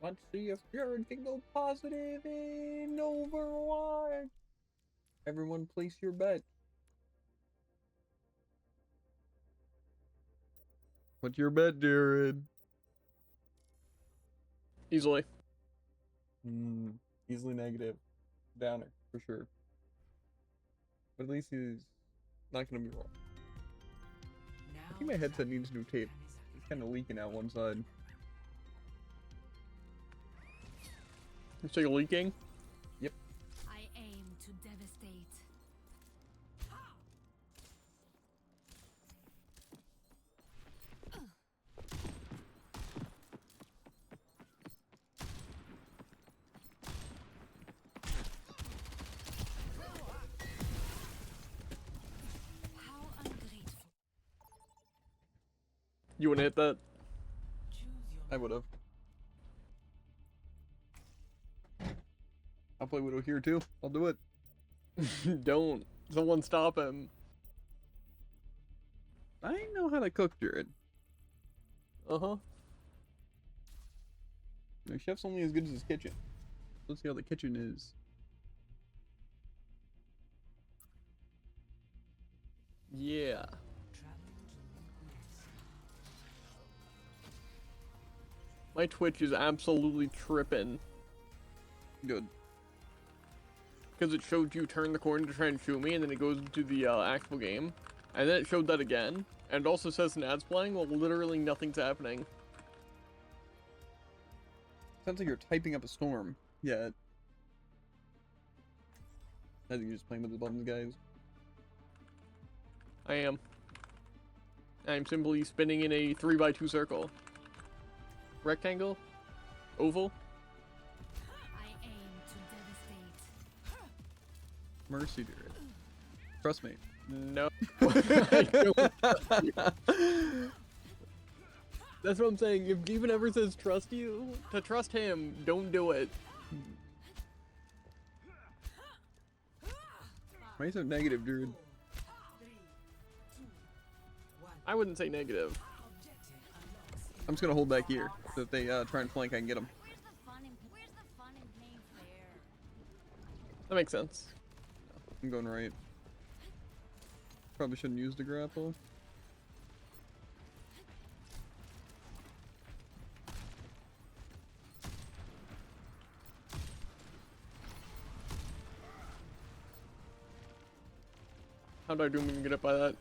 Let's see if Jared can go positive in Overwatch. Everyone place your bet. What's your bet, Jared? Easily. Easily negative. Downer, for sure. But at least he's not going to be wrong. I think my headset needs new tape. It's kind of leaking out one side. It's like leaking? Yep. I aim to devastate. How ungrateful. You wanna hit that? I would have. I'll play Widow here too. I'll do it. Don't. Someone stop him. I know how to cook, Jared. Uh-huh. The chef's only as good as his kitchen. Let's see how the kitchen is. Yeah. My Twitch is absolutely tripping. Good. Because it showed you turn the corner to try and shoot me, and then it goes into the actual game. And then it showed that again. And it also says an ad's playing while literally nothing's happening. Sounds like you're typing up a storm. Yeah. I think you're just playing with the buttons, guys. I am. I'm simply spinning in a 3x2 circle. Rectangle? Oval? I aim to devastate. Mercy, Jared. Trust me. No. I don't. That's what I'm saying. If Steven ever says trust you, to trust him, don't do it. Why are you so negative, Jared? I wouldn't say negative. I'm just gonna hold back here, so if they try and flank, I can get them. Where's the fun in playing fair? That makes sense. I'm going right. Probably shouldn't use the grapple. How do I do when you get up by that?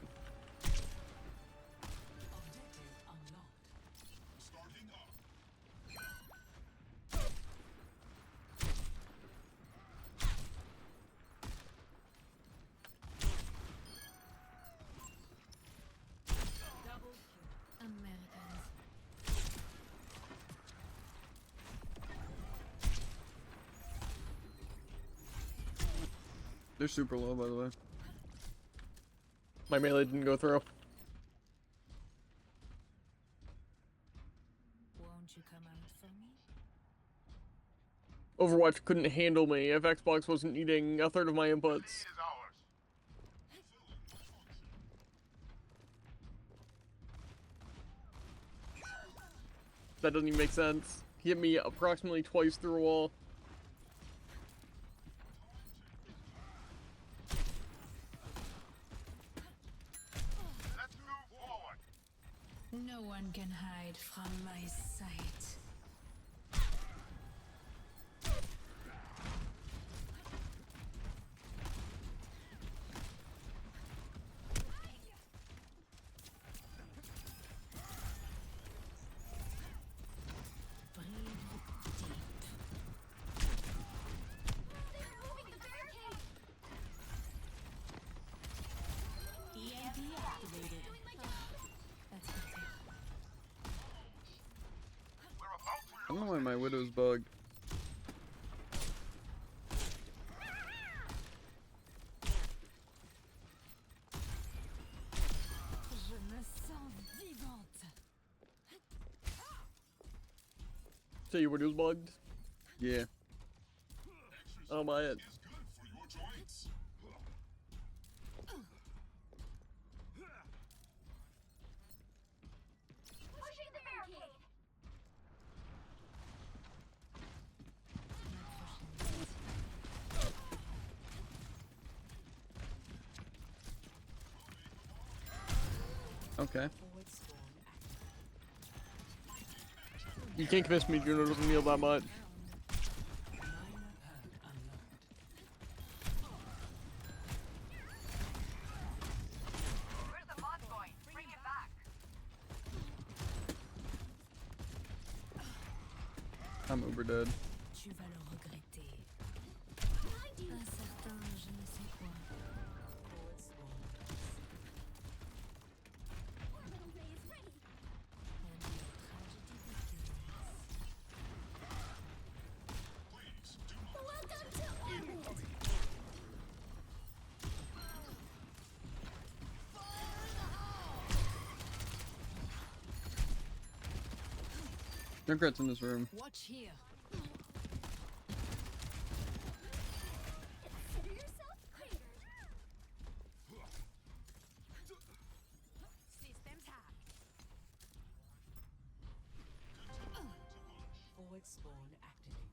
Americans. They're super low, by the way. My melee didn't go through. Won't you come out for me? Overwatch couldn't handle me if Xbox wasn't eating a third of my inputs. That doesn't even make sense. He hit me approximately twice through a wall. No one can hide from my sight. I don't know why my Widow's bugged. Je me sens vivante. So your Widow's bugged? Yeah. I don't buy it. Okay. You can't convince me Juno doesn't heal that much. I'm uber dead. Tu vas le regretter. Un certain je ne sais quoi. Regrets in this room. Watch here. Systems hacked. Forward spawn activated.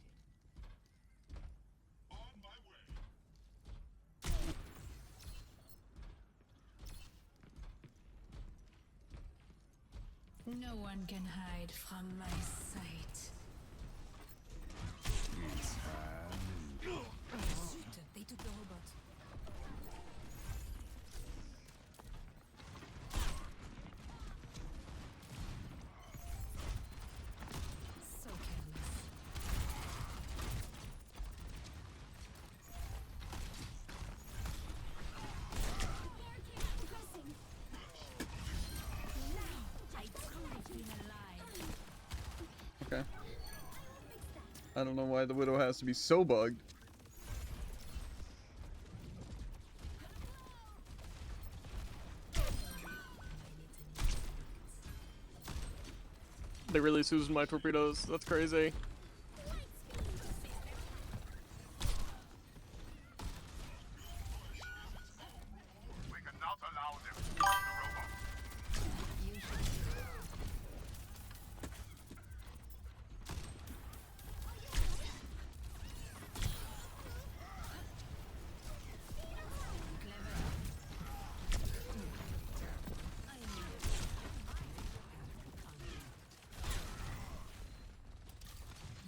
No one can hide from my sight. Zut, they took the robot. So careless. I truly been alive. Okay. I don't know why the Widow has to be so bugged. They really used my torpedoes. That's crazy. We cannot allow them to use the robot.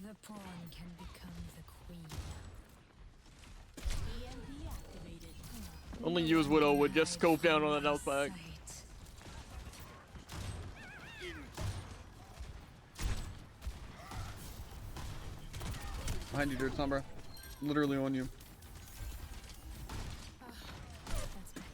The pawn can become the queen. EMP activated. Only you as Widow would just scope down on that outback. Sight. Behind you, Dirt Sombra. Literally on you. That's better.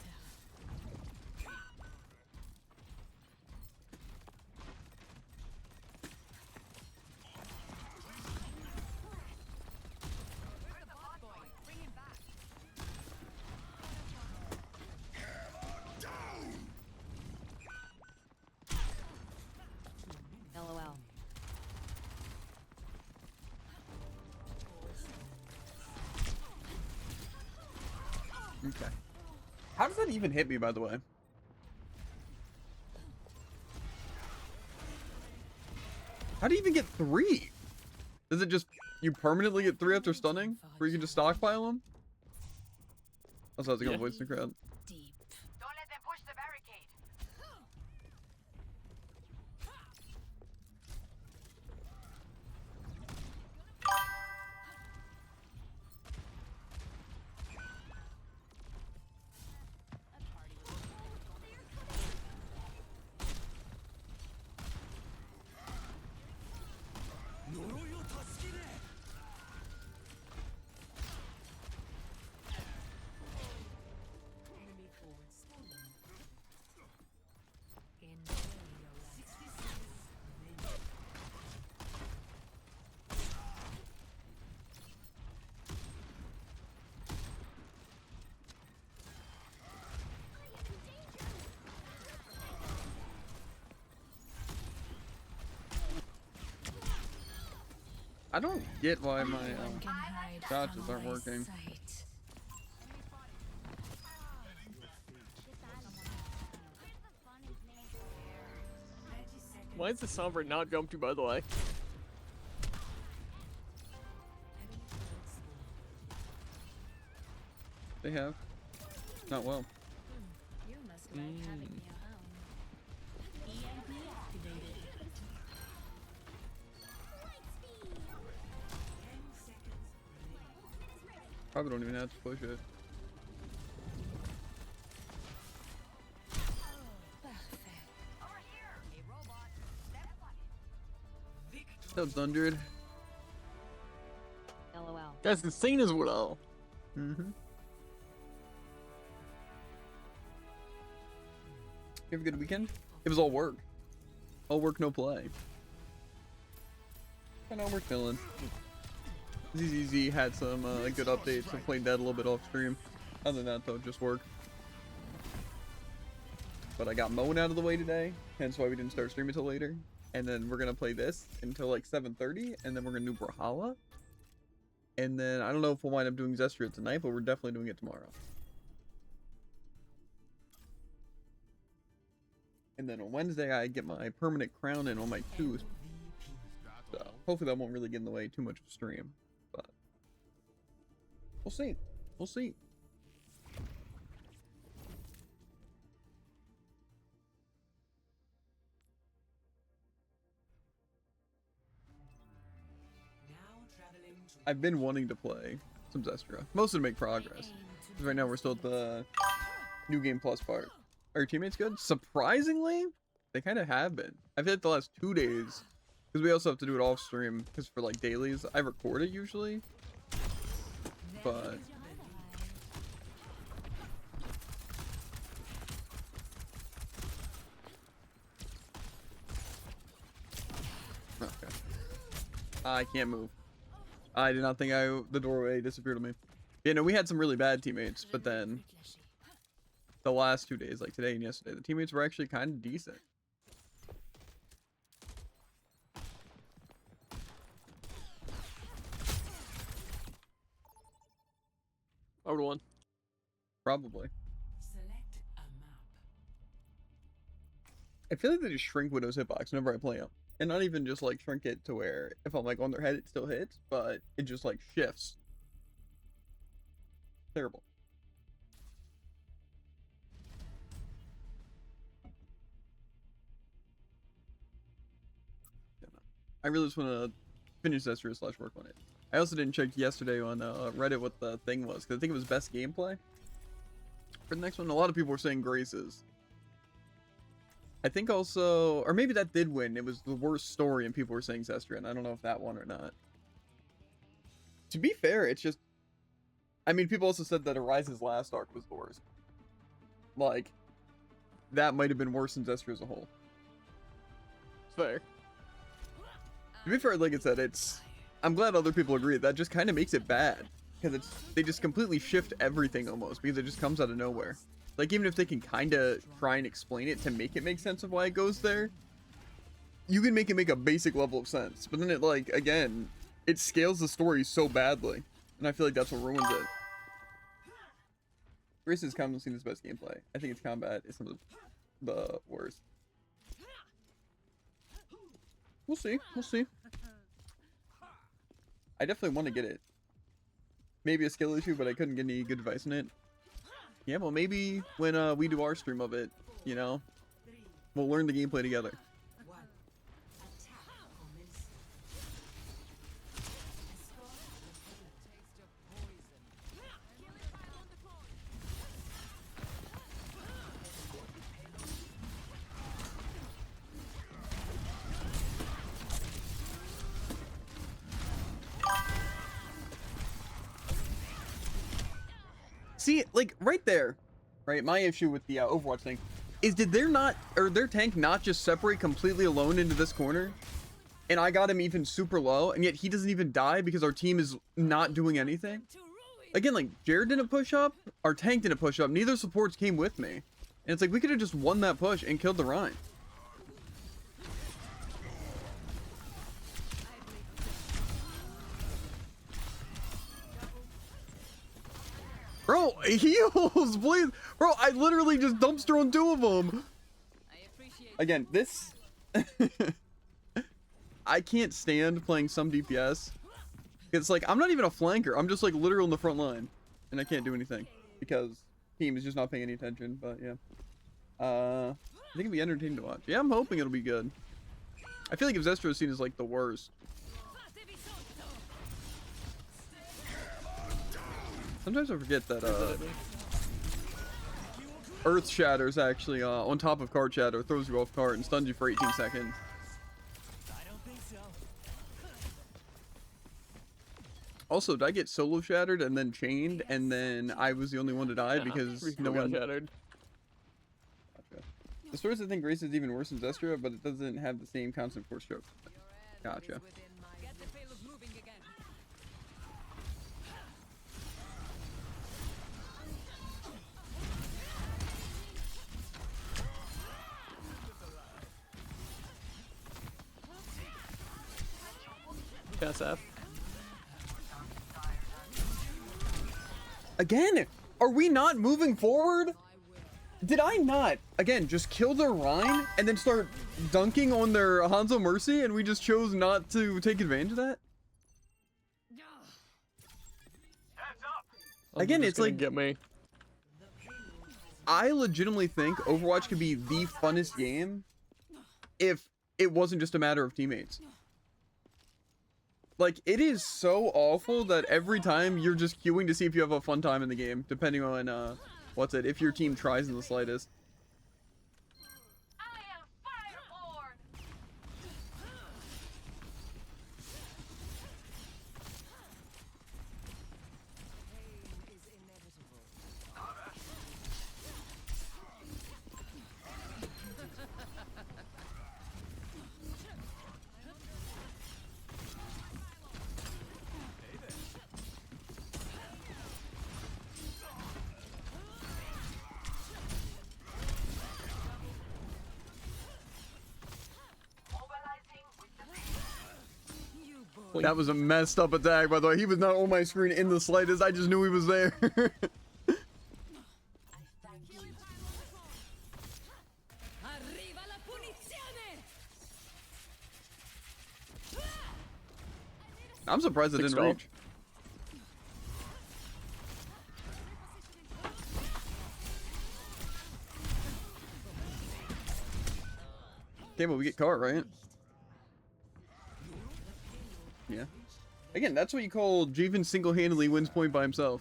LOL. Okay. How does that even hit me, by the way? How do you even get 3? Is it just you permanently get 3 after stunning? Where you can just stockpile them? That's how I was gonna Yeah. voice the crowd. Deep. Don't let them push the barricade. Enemy forward spawn. Enjoy your life. I don't get why my No one can hide dodges from aren't my working. sight. Why is the Sombra not jumped to, by the way? They have. Not well. You must like having me around. Probably don't even have to push it. Still thundered. LOL. That's insane as well. Mm-hmm. You have a good weekend? It was all work. All work, no play. I know we're chilling. ZZZ had some good updates. I played that a little bit off stream. Other than that, though, just work. But I got mowing out of the way today, hence why we didn't start streaming until later. And then we're gonna play this until like 7:30, and then we're gonna do Brawlhalla. And then I don't know if we'll wind up doing Zestria tonight, but we're definitely doing it tomorrow. And then on Wednesday, I get my permanent crown in on my tooth. So hopefully that won't really get in the way too much of stream. But we'll see. We'll see. I've been wanting to play some Zestria. Mostly to make progress. Because right now we're still at the New Game Plus part. Are your teammates good? Surprisingly, they kind of have been. I've hit the last 2 days. Because we also have to do it off stream. Because for like dailies, I record it usually. But... okay. I can't move. I did not think the doorway disappeared on me. Yeah, no, we had some really bad teammates, but then the last 2 days, like today and yesterday, the teammates were actually kind of decent. I would've won. Probably. Select a map. I feel like they just shrink Widow's hitbox whenever I play them. And not even just like shrink it to where if I'm like on their head it still hits, but it just like shifts. Terrible. I really just want to finish Zestria / work on it. I also didn't check yesterday on Reddit what the thing was, because I think it was best gameplay. For the next one, a lot of people were saying Graces. I think also, or maybe that did win. It was the worst story and people were saying Zestria, and I don't know if that won or not. To be fair, it's just, I mean, people also said that Arise's last arc was the worst. Like, that might have been worse than Zestria as a whole. Fair. To be fair, like I said, I'm glad other people agree. That just kind of makes it bad. Because they just completely shift everything almost, because it just comes out of nowhere. Like, even if they can kind of try and explain it to make it make sense of why it goes there, you can make it make a basic level of sense. But then it, like, again, it scales the story so badly. And I feel like that's what ruins it. Grace's commonly seen as best gameplay. I think its combat is some of the worst. We'll see. We'll see. I definitely want to get it. Maybe a skill issue, but I couldn't get any good advice on it. Yeah, well, maybe when we do our stream of it, you know, we'll learn the gameplay together. See, like, right there, right, my issue with the Overwatch thing is did their tank not just separate completely alone into this corner? And I got him even super low, and yet he doesn't even die because our team is not doing anything? Again, like, Jared didn't push up, our tank didn't push up, neither supports came with me. And it's like, we could have just won that push and killed the Rhine. Bro, heals, please. Bro, I literally just dumpster on 2 of them. Again, this... I can't stand playing some DPS. It's like, I'm not even a flanker. I'm just like literally in the front line. And I can't do anything. Because team is just not paying any attention. But yeah. I think it'll be entertaining to watch. Yeah, I'm hoping it'll be good. I feel like if Zestria is seen as like the worst. Sometimes I forget that Earth Shatter's actually on top of Card Shatter, throws you off card and stuns you for 18 seconds. Also, did I get solo shattered and then chained, and then I was the only one to die because no one shattered? Gotcha. The stories I think Grace is even worse than Zestra, but it doesn't have the same constant force stroke. Gotcha. SF. Again, are we not moving forward? Did I not, again, just kill their Rhine and then start dunking on their Hanzo Mercy and we just chose not to take advantage of that? Again, it's like, get me. I legitimately think Overwatch could be the funnest game if it wasn't just a matter of teammates. Like, it is so awful that every time you're just queuing to see if you have a fun time in the game, depending on, if your team tries in the slightest. That was a messed up attack, by the way. He was not on my screen in the slightest. I just knew he was there. I'm surprised it didn't reach. Okay, but we get caught, right? Yeah. Again, that's what you call Javen single-handedly wins point by himself.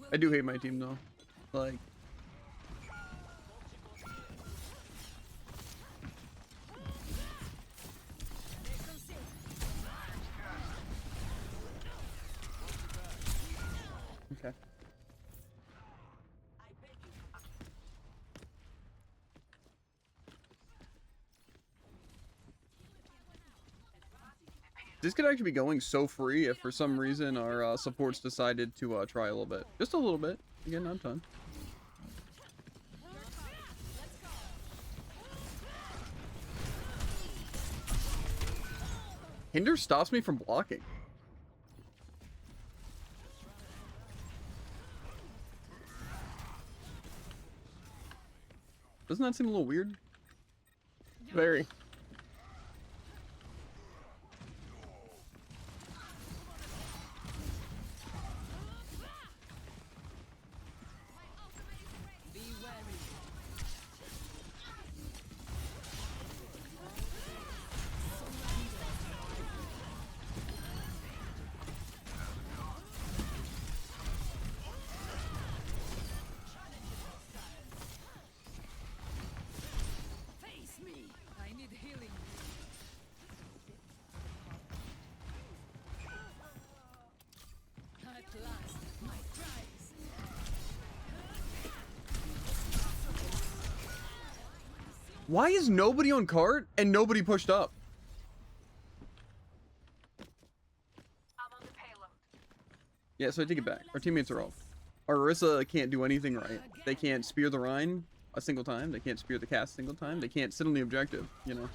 I do hate my team though. Like, okay. This could actually be going so free if for some reason our supports decided to try a little bit. Just a little bit. Again, not a ton. Hinder stops me from blocking. Doesn't that seem a little weird? Very. Why is nobody on cart and nobody pushed up? Yeah, so I take it back. Our teammates are off. Our Orisa can't do anything right. They can't spear the Rhine a single time. They can't spear the cast a single time. They can't sit on the objective, you know.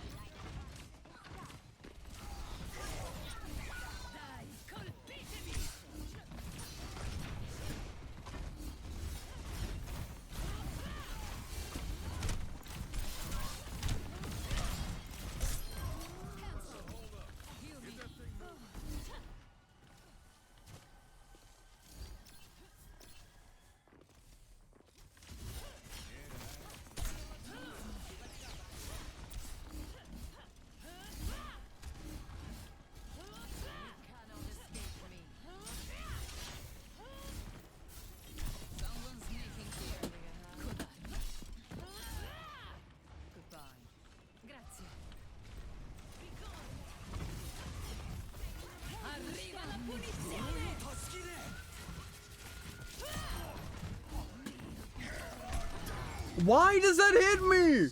Why does that hit me?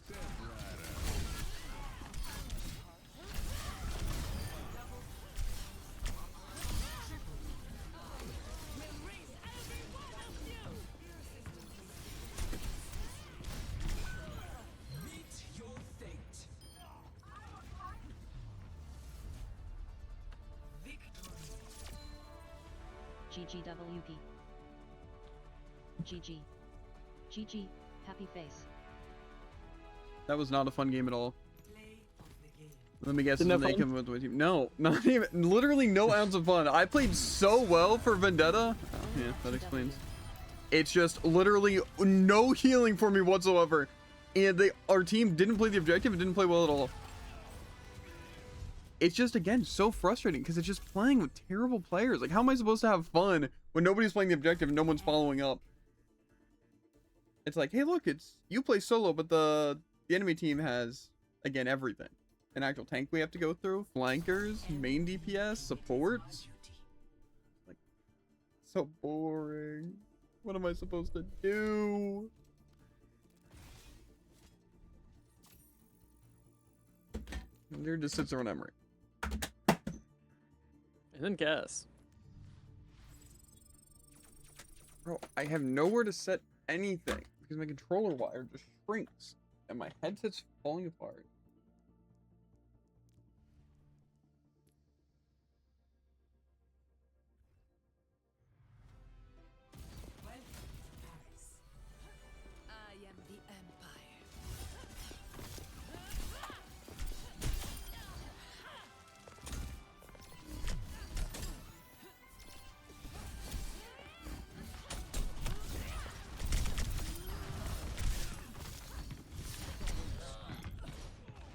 GGWP. GG. GG. Happy face. That was not a fun game at all. Let me guess. Didn't have They fun? come with my team. No, not even. Literally no ounce of fun. I played so well for Vendetta. Oh, yeah, that explains. It's just literally no healing for me whatsoever, and our team didn't play the objective and didn't play well at all. It's just, again, so frustrating because it's just playing with terrible players. Like, how am I supposed to have fun when nobody's playing the objective and no one's following up? It's like, hey, look, it's you play solo, but the enemy team has, again, everything. An actual tank we have to go through, flankers, main DPS, supports. Like, so boring. What am I supposed to do? And there just sits around Emery. And then guess. Bro, I have nowhere to set anything because my controller wire just shrinks and my headset's falling apart. I am the Empire.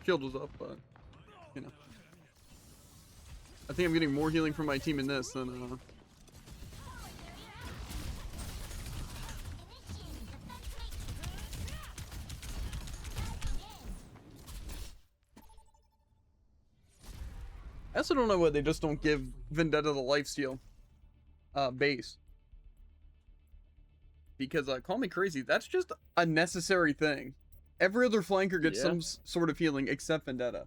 Shield was up, but you know. I think I'm getting more healing from my team in this than I also don't know why they just don't give Vendetta the lifesteal base. Because call me crazy, that's just a necessary thing. Every other flanker gets some sort of healing except Vendetta.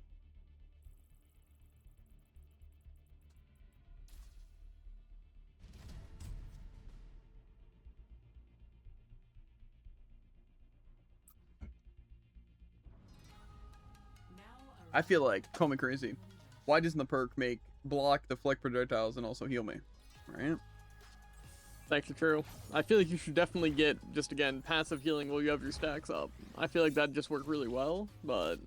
I feel like, call me crazy, why doesn't the perk make block, deflect projectiles, and also heal me? Right? It's actually true. I feel like you should definitely get, just again, passive healing while you have your stacks up. I feel like that'd just work really well, but...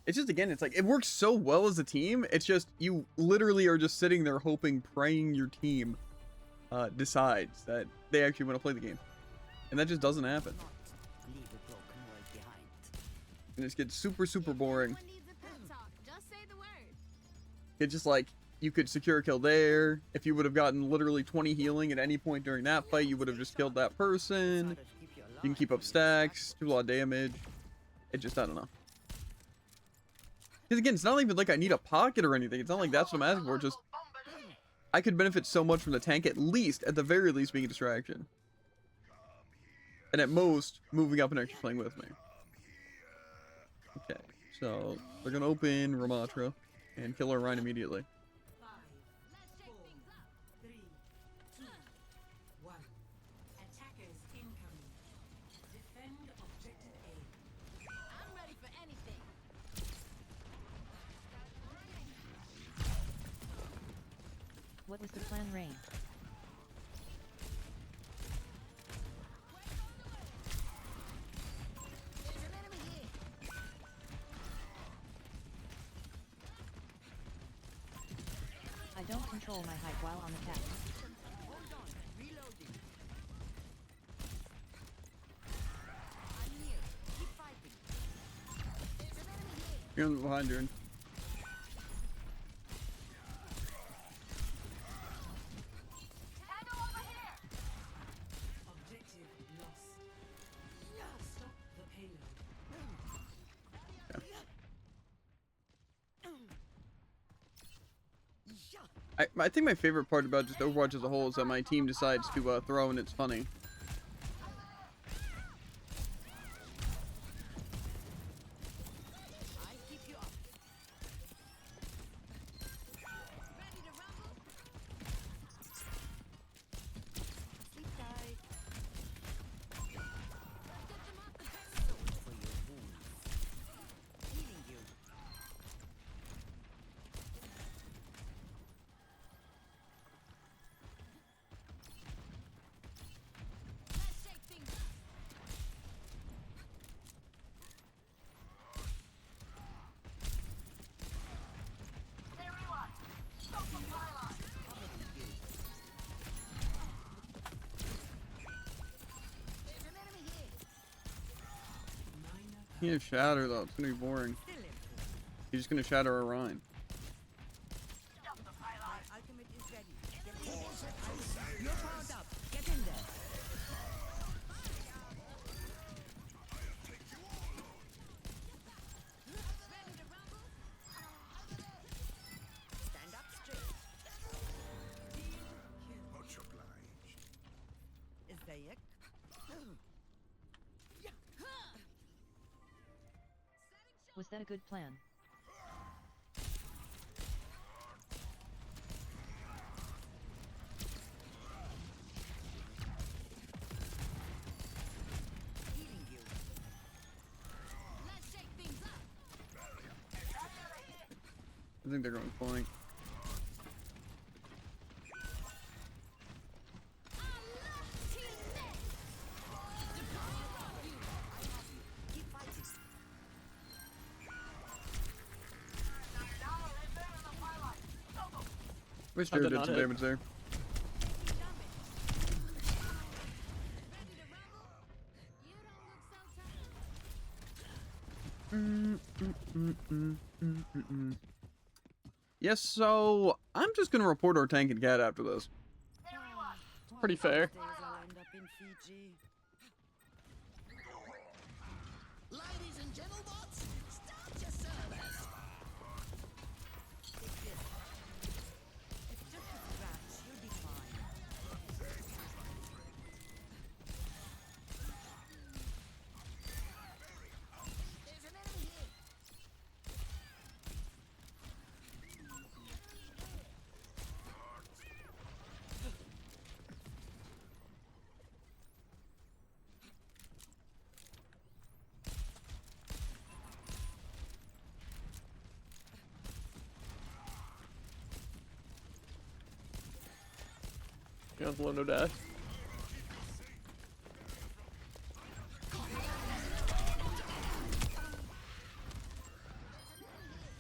It's just, again, it's like, it works so well as a team, it's just, you literally are just sitting there hoping, praying your team decides that they actually want to play the game. And that just doesn't happen. And it just gets super, super boring. It's just like, you could secure a kill there. If you would have gotten literally 20 healing at any point during that fight, you would have just killed that person. You can keep up stacks, do a lot of damage. It just, I don't know. Because again, it's not even like I need a pocket or anything. It's not like that's what I'm asking for. It's just, I could benefit so much from the tank, at the very least, being a distraction. And at most, moving up and actually playing with me. Okay, so they're going to open Ramatra and kill our Rhine immediately. What was the plan, Rain? I don't control my height while on attack. You're behind, Jaren. I think my favorite part about just Overwatch as a whole is that my team decides to throw and it's funny. He has shatter though. It's gonna be boring. He's just gonna shatter Orion. Much obliged. Was that a good plan? I think they're going flank. Wish I Jared did did not some hit. damage there. Yes, so I'm just gonna report our tank and cat after this. Pretty fair. Ladies and gentlemen, start your service. It's just a scratch. You'll be fine. There's an enemy here. You know, below no dash.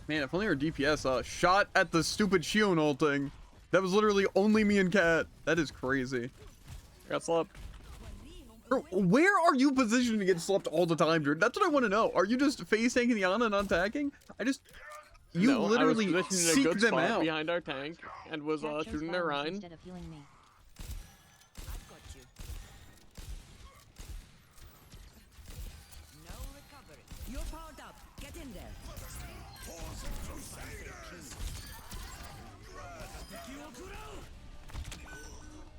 Man, if only our DPS shot at the stupid Shion ult thing. That was literally only me and Cat. That is crazy. I got slept. Bro, where are you positioned to get slept all the time, dude? That's what I want to know. Are you just face tanking the Ana and not attacking? You No, literally I was positioned in a seek good them spot out. behind our tank and was Cat chose shooting their violence Rhine. instead of healing me. I've got you. No recovery. You're powered up. Get in there.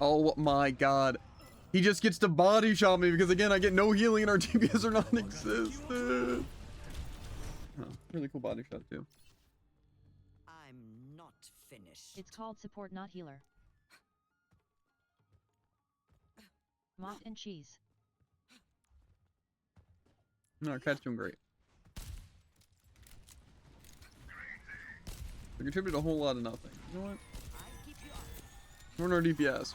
Oh my god. He just gets to body shot me because again I get no healing and our DPS are non-existent. Oh, really cool body shot too. I'm not finished. It's called support, not healer. Mock and cheese. No, our Cat's doing great. We contributed a whole lot of nothing. You know what? I keep you up. We're in our DPS.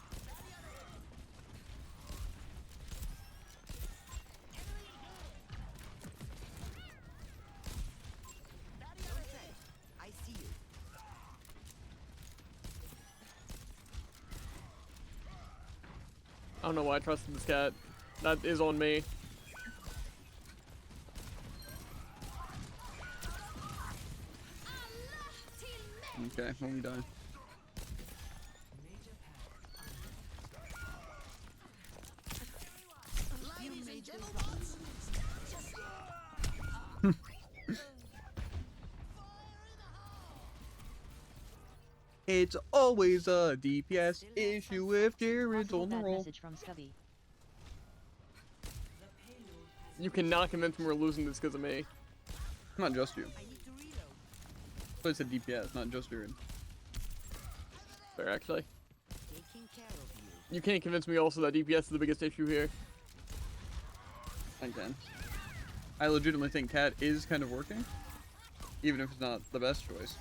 I see you. I don't know why I trusted this cat. That is on me. Okay, well we die. Ladies and gentlemen, It's always a DPS issue if Jared's Possible on the bad roll. message from Scubby. You cannot convince me we're losing this because of me. Not just you. I need to reload. But it's a DPS, not just Jared. Fair, actually. Taking care of you. You can't convince me also that DPS is the biggest issue here. I can. I legitimately think Cat is kind of working. Even if it's not the best choice.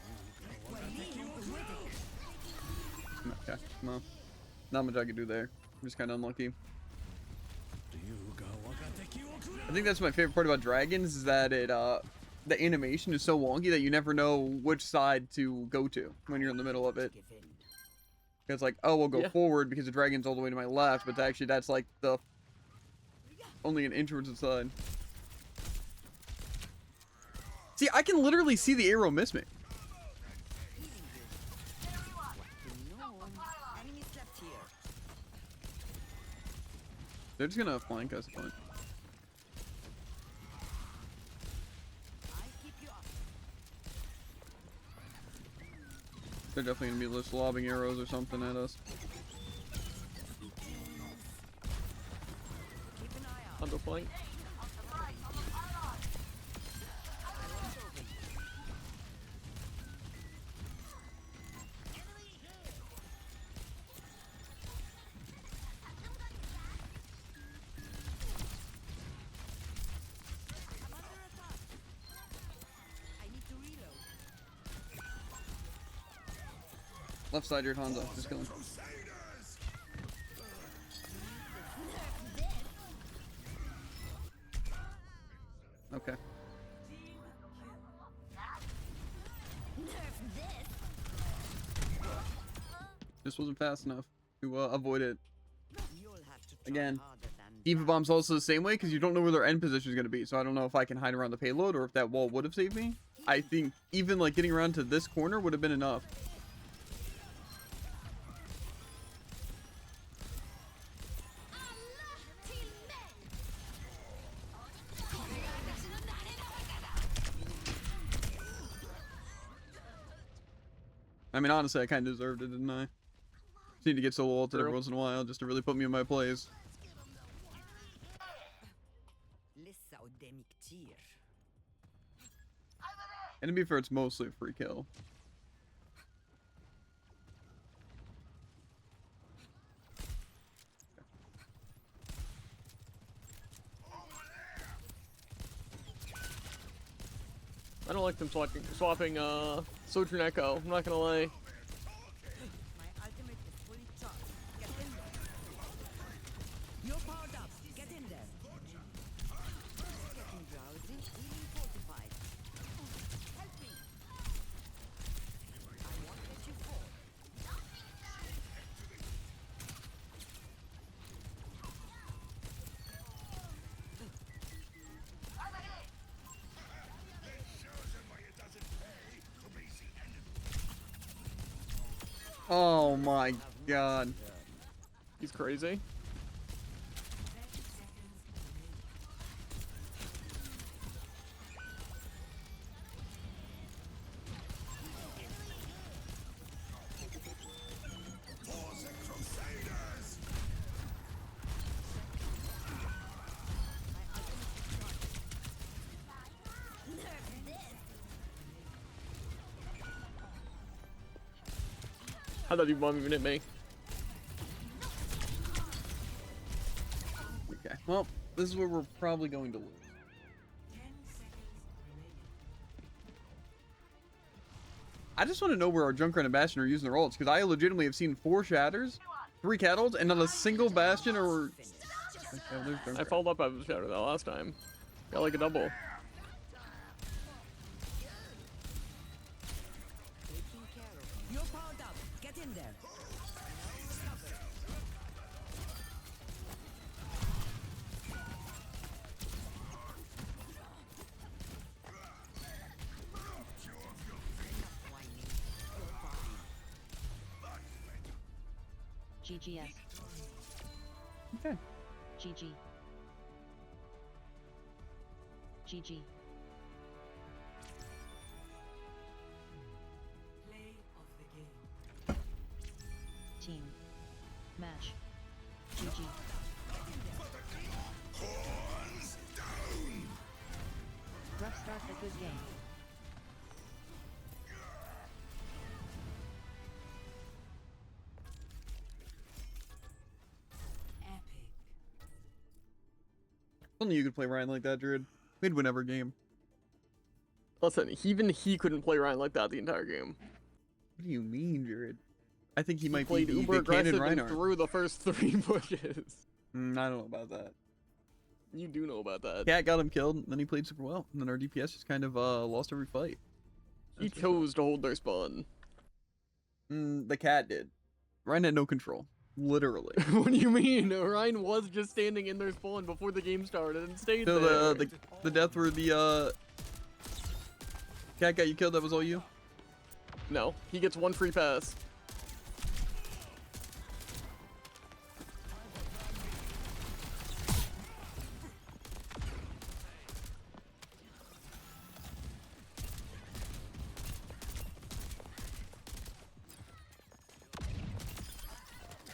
Okay, well, not much I could do there. I'm just kind of unlucky. I think that's my favorite part about Dragons is that the animation is so wonky that you never know which side to go to when you're in the middle of it. Give in. It's like, oh, we'll go Yeah. forward because the dragon's all the way to my left, but actually that's like the only an inch towards the side. See, I can literally see the arrow miss me. No. Enemies left here. They're just gonna flank us. Fine. I keep you up. They're definitely gonna be just lobbing arrows or something at us. Keep an eye out. Under flank. I'm under attack. I need to reload. Left side, your Hanzo. Just kill him. Okay. This wasn't fast enough to avoid it. You'll have to try Again, harder than Diva Bomb's also the same way because you don't know where their end position is going to be. So I don't know if I can hide around the payload or if that wall would have saved me. I think even like getting around to this corner would have been enough. I mean, honestly, I kind of deserved it, didn't I? Just need to get solo ulted every True. once in a while just to really put me in my place. لسه قدامي كتير. And to be fair, it's mostly a free kill. I don't like them swapping Sojourn Echo. I'm not gonna lie. My ultimate is fully charged. Get in there. You're powered up. Get in there. Getting drowsy. Healing fortified. Help me. I won't let you fall. Oh my god. He's crazy. How did you bomb even hit me? Okay. Well, this is where we're probably going to lose. I just want to know where our Junkrat and Bastion are using their ults, because I legitimately have seen 4 Shatters, 3 Catals, and not a single Bastion or... Okay, there's I Junkrat. followed up out of the shadow that last time. Got like a double. Taking care of you. You're powered up. Get in there. GGS. Okay. GG. GG. Team. Match. GG. Rough start but good game. Only you could play Ryan like that, Druid. We'd win every game. Listen, even he couldn't play Ryan like that the entire game. What do you mean, Druid? I think he might be Played the uber canon aggressive and Reinhardt. threw the first 3 pushes. I don't know about that. You do know about that. Cat got him killed, and then he played super well. And then our DPS just kind of lost every fight. He That's for sure. chose to hold their spawn. The cat did. Ryan had no control. Literally. What do you mean? Ryan was just standing in their spawn before the game started and stayed So there. the death where the cat guy you killed, that was all you? No, he gets 1 free pass.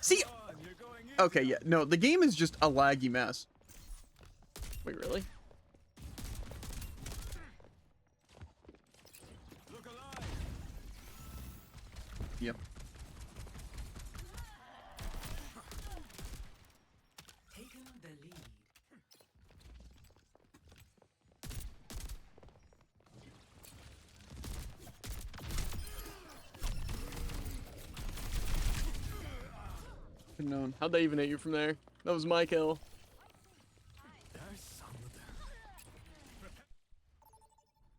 See? Okay, yeah. No, the game is just a laggy mess. Wait, really? Yep. Taking the lead. Could've known. How'd they even hit you from there? That was my kill.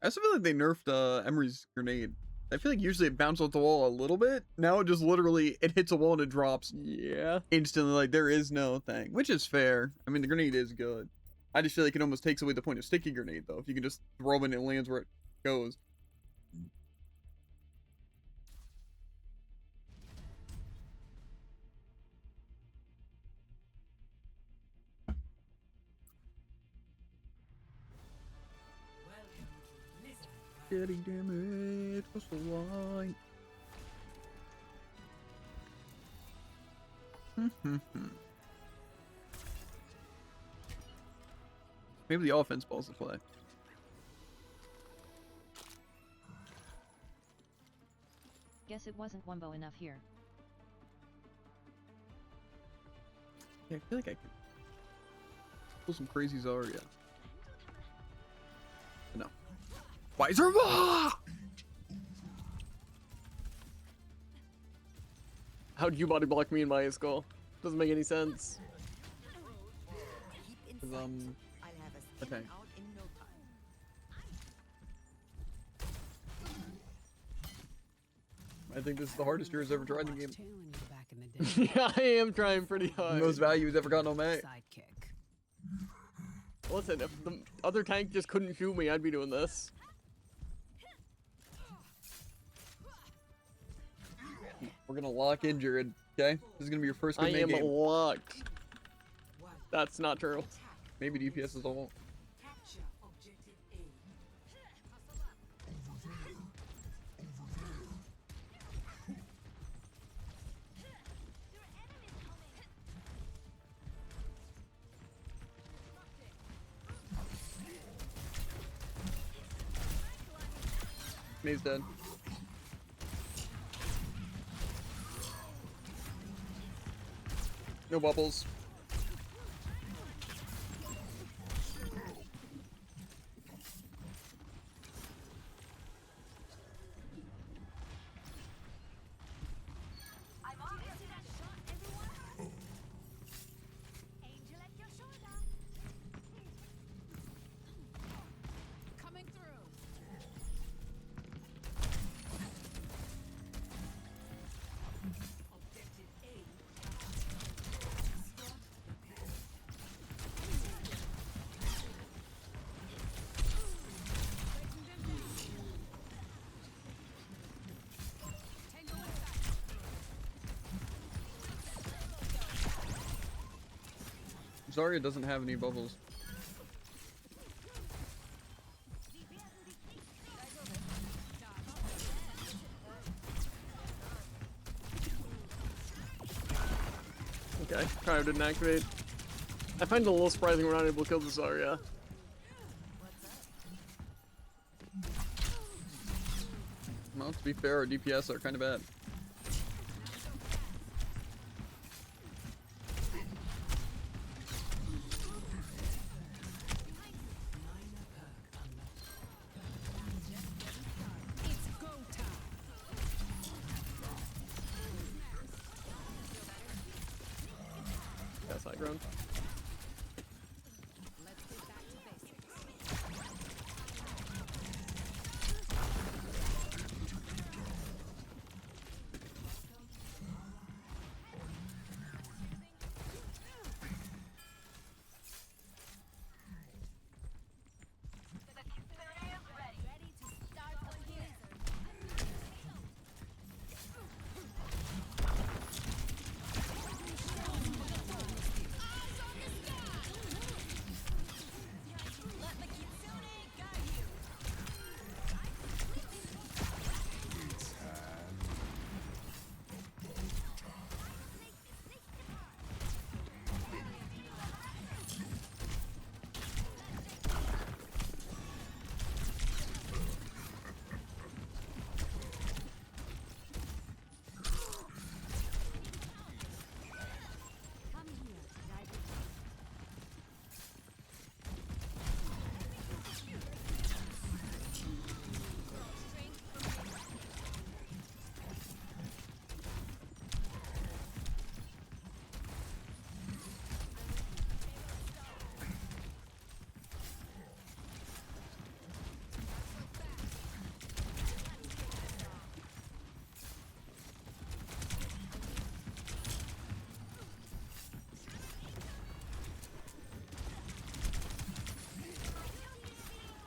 I also feel like they nerfed Emery's grenade. I feel like usually it bounces off the wall a little bit. Now it just literally, it hits a wall and it drops Yeah. instantly. Like, there is no thing, which is fair. I mean, the grenade is good. I just feel like it almost takes away the point of sticky grenade, though. If you can just throw it and it lands where it goes. Getting damage, what's the line? Maybe the offense balls the play. Guess it wasn't Wumbo enough here. Yeah, I feel like I could pull some crazy Zarya. But no. Visor! How'd you body block me in my skull? Doesn't make any sense. Keep in sight. I'll I'll have a okay. skin out in no time. I think this is the hardest Hero's ever tried in the game. Back in the day. Yeah, I am trying pretty hard. Most value he's ever gotten on May. Sidekick. Listen, if the other tank just couldn't shoot me, I'd be doing this. We're gonna lock in Jared, okay? This is gonna be your first I good May am game. locked. That's not true. Maybe DPS is all. Capture objective A. May's dead. No bubbles. Coming through. Objective A. Zarya doesn't have any bubbles. Okay, cryo didn't activate. I find it a little surprising we're not able to kill the Zarya. Well, to be fair, our DPS are kind of bad. It's go time. That's high ground. Let's get back to basics.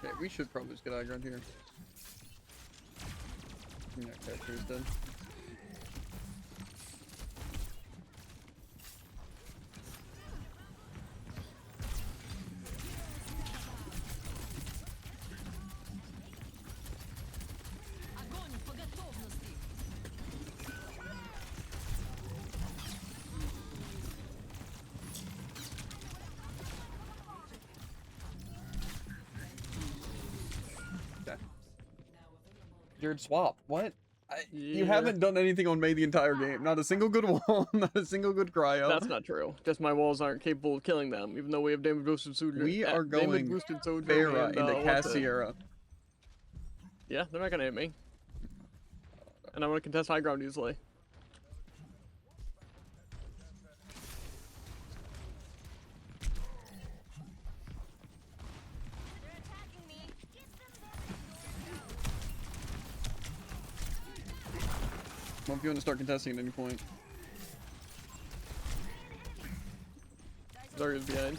Okay, we should probably just get high ground here. Yeah, character is dead. Jared, swap. What? You Yeah. haven't done anything on May the entire game. Not a single good wall, not a single good cryo. That's not true. Just my walls aren't capable of killing them, even though we have damage boosted Sojourn. We are going Pharah into Cassiera. Yeah, they're not gonna hit me. And I'm gonna contest high ground easily. Well, if you want to start contesting at any point. Zarya's behind.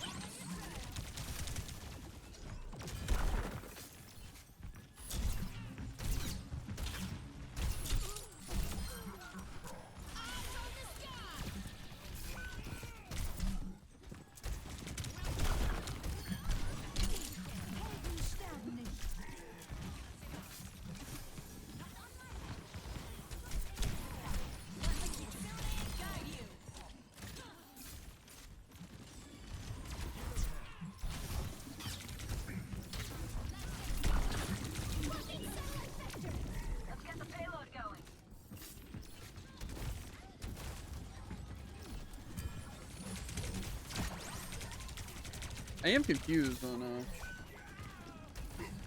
I am confused on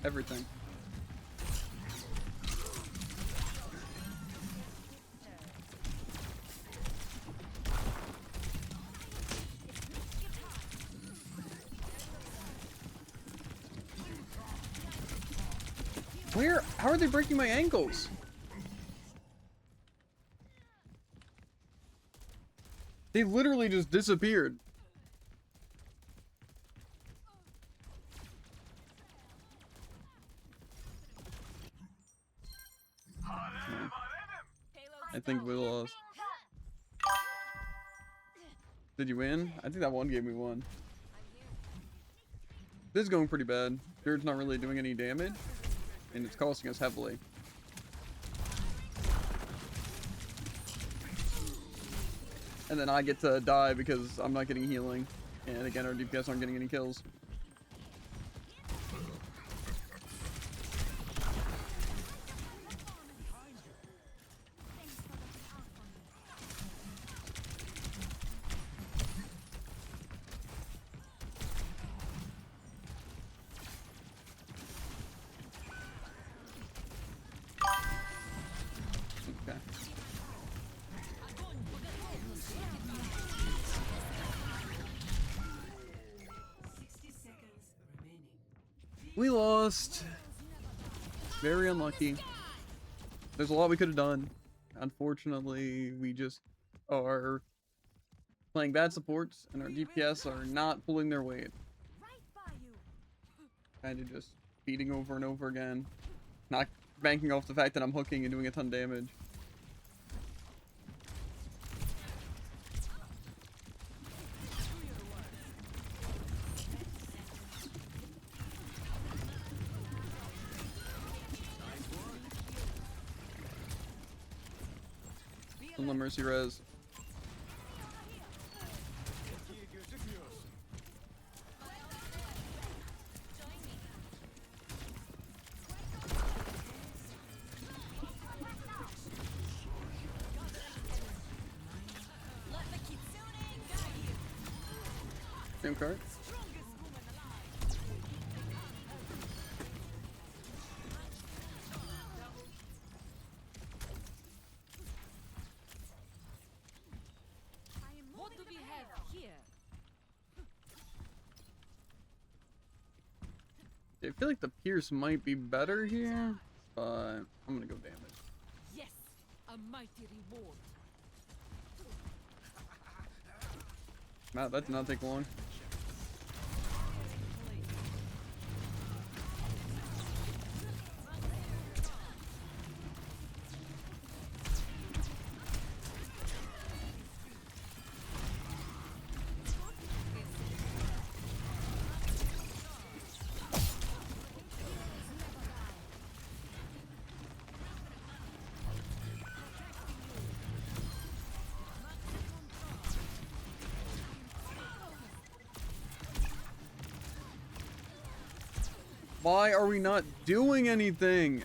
everything. Where? How are they breaking my ankles? They literally just disappeared. I think we lost. Did you win? I think that one game we won. This is going pretty bad. Jared's not really doing any damage, and it's costing us heavily. And then I get to die because I'm not getting healing. And again, our DPS aren't getting any kills. Okay. We lost. Very unlucky. There's a lot we could have done. Unfortunately, we just are playing bad supports, and our DPS are not pulling their weight. Kind of just beating over and over again. Not banking off the fact that I'm hooking and doing a ton of damage. Don't let Mercy res. Same card. What do we have here? I feel like the Pierce might be better here, but I'm gonna go damage. Yes, a mighty reward. Matt, that did not take long. Why are we not doing anything?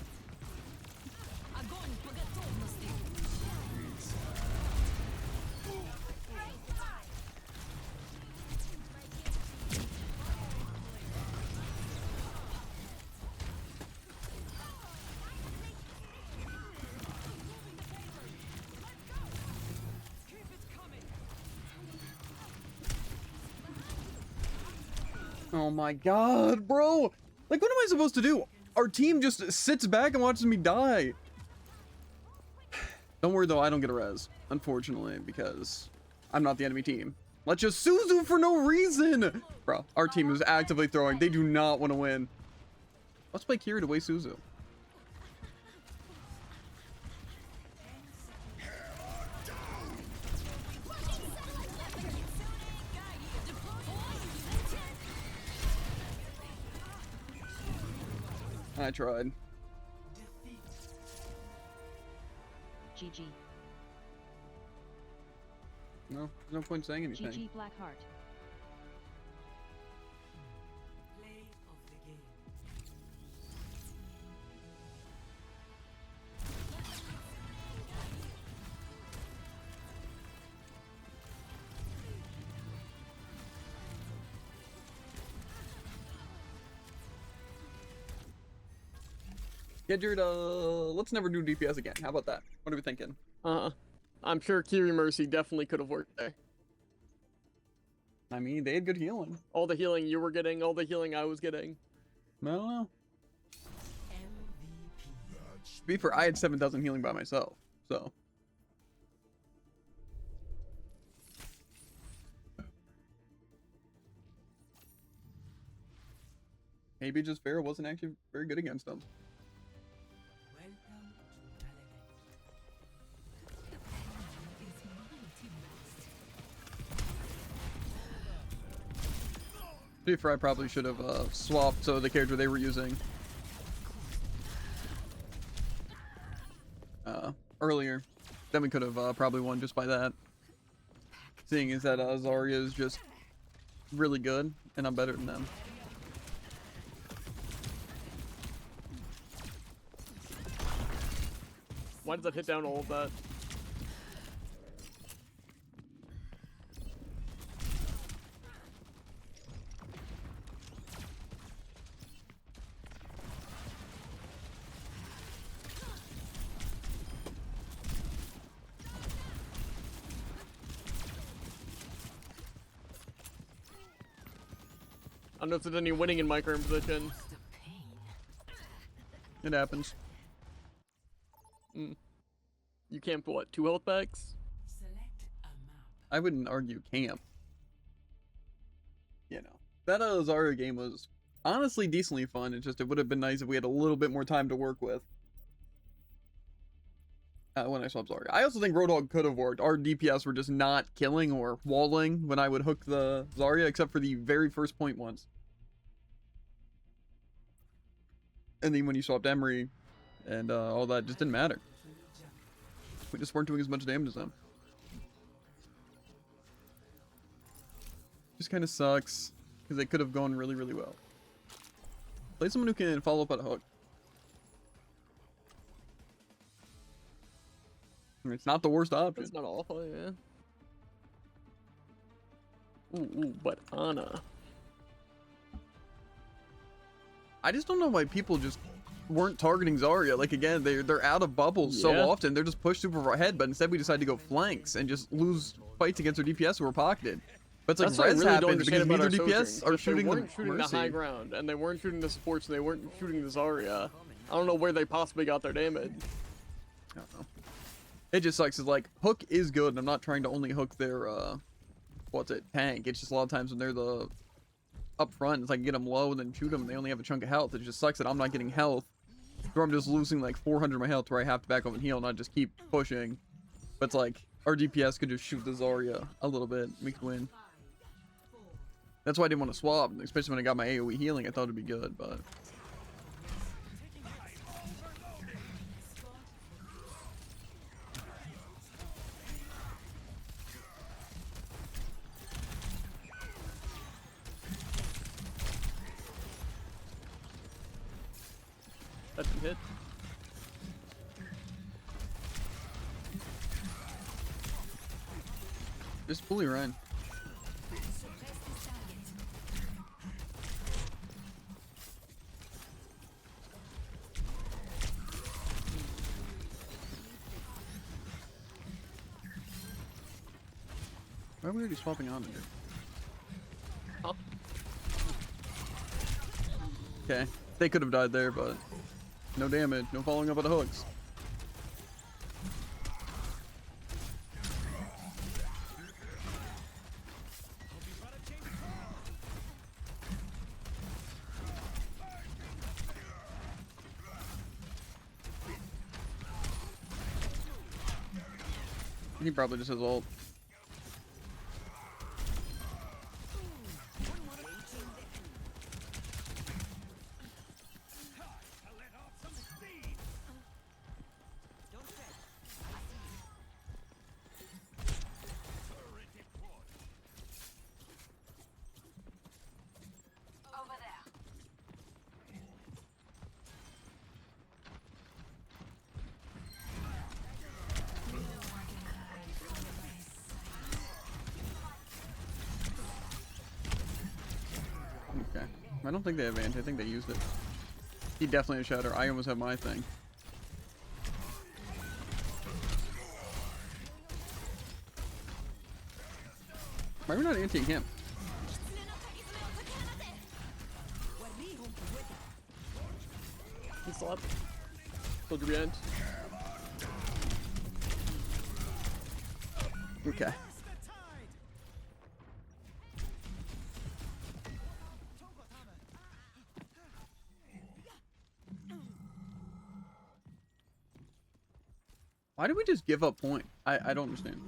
Oh my god, bro! Like, what am I supposed to do? Our team just sits back and watches me die. Don't worry though, I don't get a res, unfortunately, because I'm not the enemy team. Let's just Suzu for no reason! Bro, our team is actively throwing. They do not want to win. Let's play Kiri to waste Suzu. I tried. GG. No, there's no point saying anything. GG Blackheart. Play of the game. Gedgered, let's never do DPS again. How about that? What are we thinking? I'm sure Kiri Mercy definitely could have worked there. I mean, they had good healing. All the healing you were getting, all the healing I was getting. I don't know. MVP. To be fair, I had 7,000 healing by myself, so. Maybe just Pharaoh wasn't actually very good against them. Welcome to To be fair, I probably should have swapped the character they were using earlier. Then we could have probably won just by that. Seeing as that Zarya is just really good, and I'm better than them. Why does that hit down all of that? I don't know if there's any winning in my current position. It happens. You camped what, 2 health packs? Select a map. I wouldn't argue camp. You know, that Zarya game was honestly decently fun. It's just it would have been nice if we had a little bit more time to work with. When I swapped Zarya. I also think Roadhog could have worked. Our DPS were just not killing or walling when I would hook the Zarya, except for the very first point once. And then when you swapped Emery and all that, just didn't matter. We just weren't doing as much damage as them. Just kind of sucks, because they could have gone really, really well. Play someone who can follow up on a hook. It's not the worst option. That's not awful, yeah. Ooh, but Ana. I just don't know why people just weren't targeting Zarya. Like, again, they're out of bubbles so Yeah. often. They're just pushed super far ahead, but instead we decided to go flanks and just lose fights against our DPS who were pocketed. But it's like That's what I res really don't happened understand because about neither our DPS Sojourn, are 'cause shooting they weren't shooting the Mercy. high ground, and they weren't shooting the supports, and they weren't shooting the Zarya. I don't know where they possibly got their damage. I don't know. It just sucks. It's like, hook is good, and I'm not trying to only hook their, tank. It's just a lot of times when they're the up front, it's like get them low and then shoot them, and they only have a chunk of health. It just sucks that I'm not getting health, or I'm just losing like 400 of my health where I have to back up and heal, and I just keep pushing. But it's like, our DPS could just shoot the Zarya a little bit, we could win. That's why I didn't want to swap, especially when I got my AoE healing. I thought it'd be good, but... That didn't hit. Just fully run. Why are we already swapping on here? Huh? Okay. They could have died there, but no damage, no following up on the hooks. He probably just has ult. Okay. I don't think they have anti. I think they used it. He definitely has shatter. I almost have my thing. Why are we not anti-ing him? He slept. Soldier behind. Okay. Why did we just give up point? I don't understand.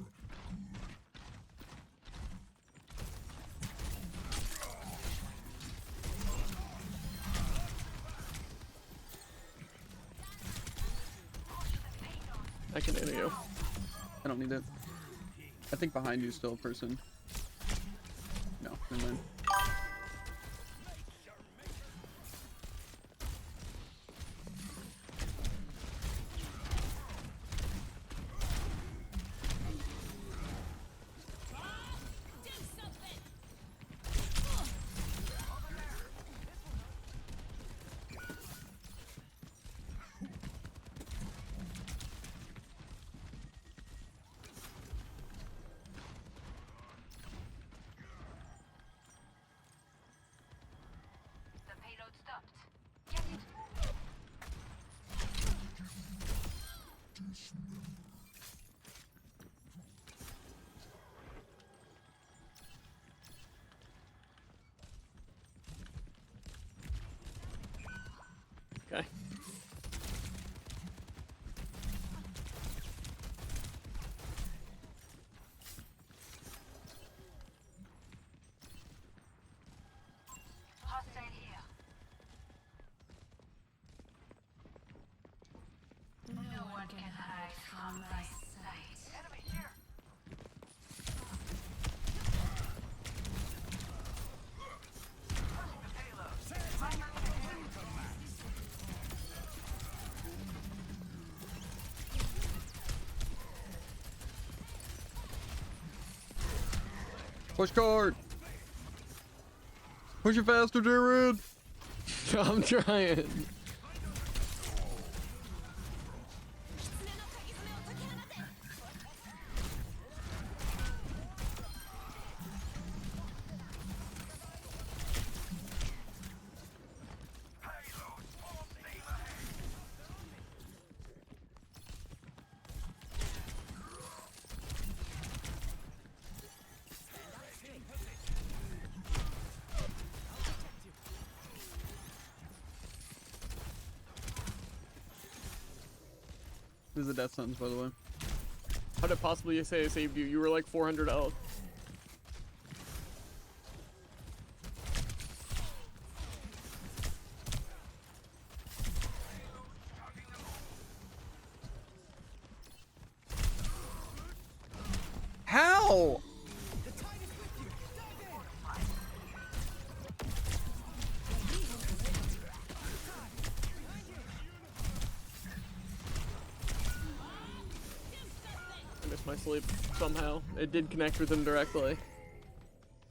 I can nano you. I don't need it. I think behind you is still a person. No, never mind. Okay. No one can hide from my sight. Push card! Push it faster, Jared! I'm trying. This is the death sentence, by the way. How did it possibly say I saved you? You were like 400 health. How? my sleep somehow. It did connect with him directly.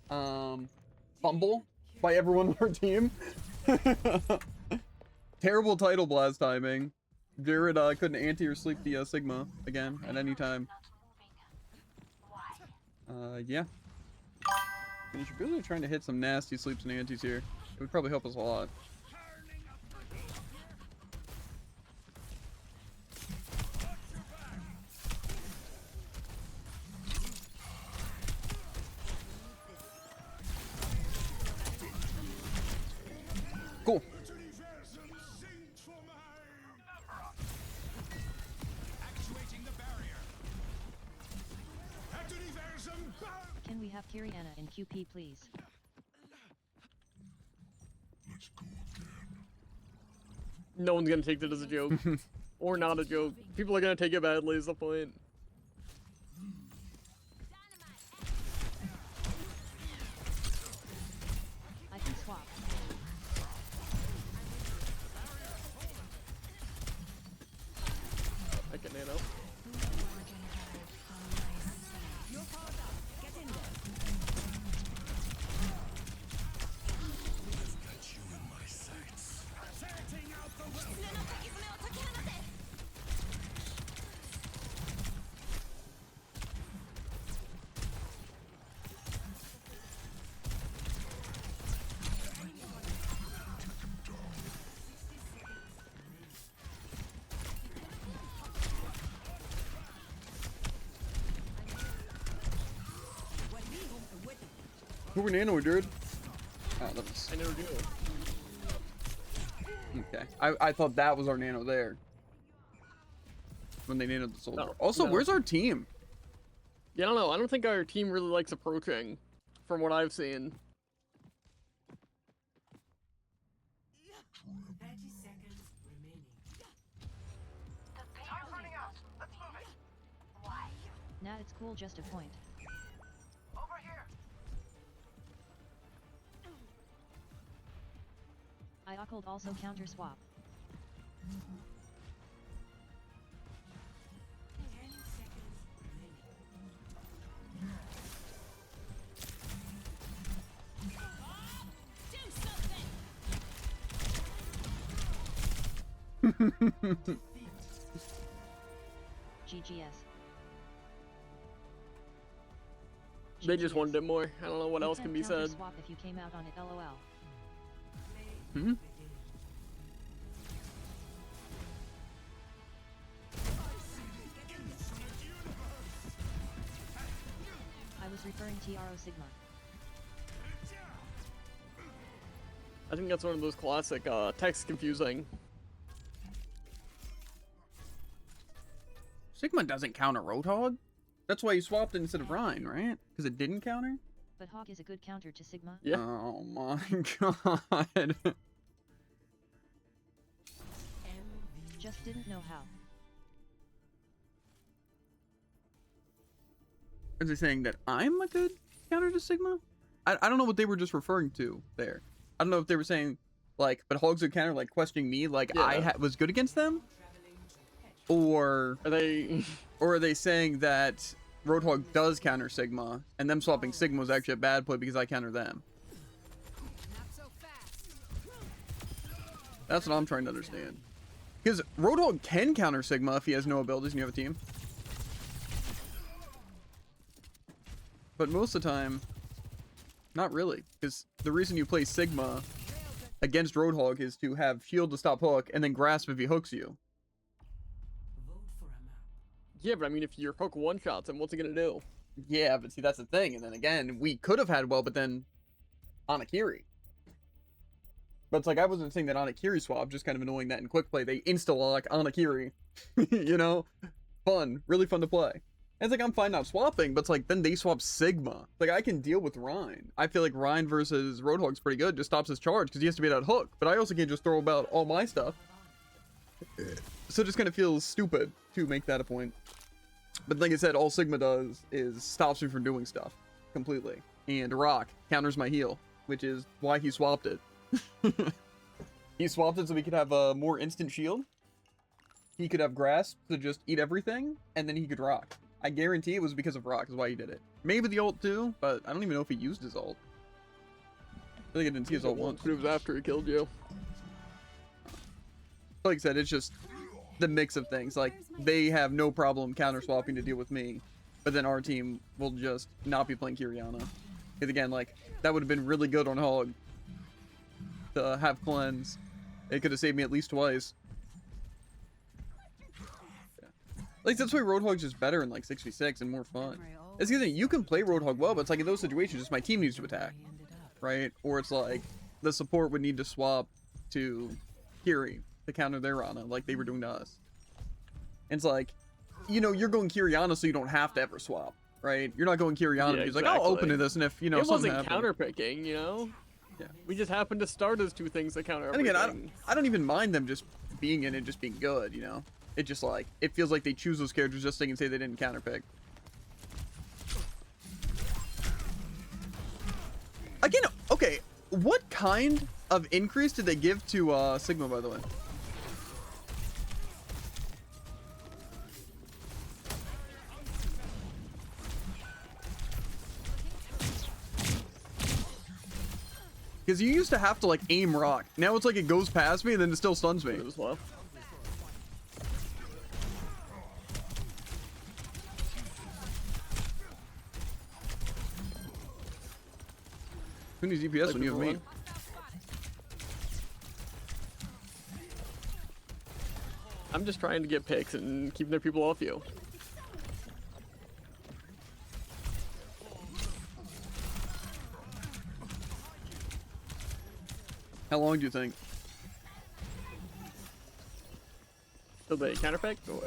Fumble by everyone on our team. Terrible title blast timing. Jared couldn't anti or sleep the Sigma again at any time. Yeah. You should really trying to hit some nasty sleeps and antis here. It would probably help us a lot. Cool. Can we have Kiriana in QP, please? No one's gonna take that as a joke. Or not a joke. People are gonna take it badly is the point. I can swap. I can nano. You're powered up. Get in there. Who were nano, dude? Oh, that was... I never do. Okay. I thought that was our nano there. When they nanoed the soldier. No, Also, no. where's our team? Yeah, I don't know. I don't think our team really likes approaching, from what I've seen. 30 seconds remaining. Time's running out. Let's move it. Nah, it's cool, just a point. Over here. Ioccult also counter swap. 10 seconds remaining. GGS. They just wanted it more. I don't know what You else can't can be counter said. swap if you came out on it, lol. Hmm? I was referring to Ro Sigma. I think that's one of those classic text confusing. Sigma doesn't counter Roadhog. That's why you swapped it instead of Rhine, right? Because it didn't counter? But Hawk is a good counter to Sigma. Yeah. Oh my god. Just didn't know how. Is he saying that I'm a good counter to Sigma? I don't know what they were just referring to there. I don't know if they were saying, like, but Hogs would counter, like, questioning me, like, Yeah. I was good against them? Or Are they... are they saying that Roadhog does counter Sigma, and them swapping Sigma was actually a bad play because I counter them? Not so fast. That's what I'm trying to understand. Because Roadhog can counter Sigma if he has no abilities and you have a team. But most of the time, not really. Because the reason you play Sigma against Roadhog is to have shield to stop hook, and then grasp if he hooks you. Vote for a map. Yeah, but I mean, if your hook one-shots him, what's he gonna do? Yeah, but see, that's the thing. And then again, we could have had well, but then Anakiri. But it's like, I wasn't saying that Anakiri swap, just kind of annoying that in quick play, they insta-lock Anakiri. You know? Fun. Really fun to play. And it's like, I'm fine not swapping, but it's like, then they swap Sigma. Like, I can deal with Rhine. I feel like Rhine versus Roadhog's pretty good, just stops his charge, because he has to be that hook. But I also can't just throw about all my stuff. So it just kind of feels stupid to make that a point. But like I said, all Sigma does is stops me from doing stuff. Completely. And Rock counters my heal, which is why he swapped it. He swapped it so we could have a more instant shield. He could have grasp to just eat everything, and then he could rock. I guarantee it was because of Rock is why he did it. Maybe the ult too, but I don't even know if he used his ult. I think I didn't see his ult once. But it was after he killed you. Like I said, it's just the mix of things. Like, they have no problem counter swapping to deal with me, but then our team will just not be playing Kiriana. Because again, like, that would have been really good on Hog to have cleanse. It could have saved me at least twice. Yeah. Like, that's why Roadhog's just better in like 6v6 and more fun. It's the thing, you can play Roadhog well, but it's like in those situations, just my team needs to attack, right? Or it's like the support would need to swap to Kiri to counter their Ana, like they were doing to us. And it's like, you know, you're going Kiriana so you don't have to ever swap, right? You're not going Kiriana because like, I'll open to this, and if, you know, it something wasn't happened. counterpicking, you know? Yeah. We just happened to start as two things that counter And everything. again, I don't even mind them just being in and just being good, you know? It just like, it feels like they choose those characters just so they can say they didn't counterpick. Again, okay, what kind of increase did they give to Sigma, by the way? Because you used to have to like aim Rock. Now it's like it goes past me and then it still stuns me. It was left. Who needs DPS when you have me? I'm just trying to get picks and keep their people off you. How long do you think? So they counterpick or?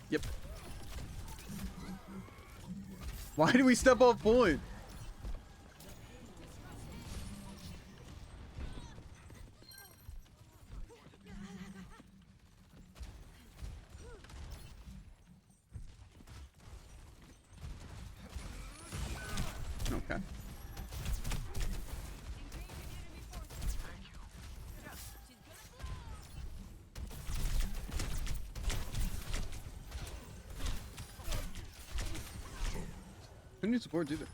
Yep. Why did we step off point? Okay. Who needs support either?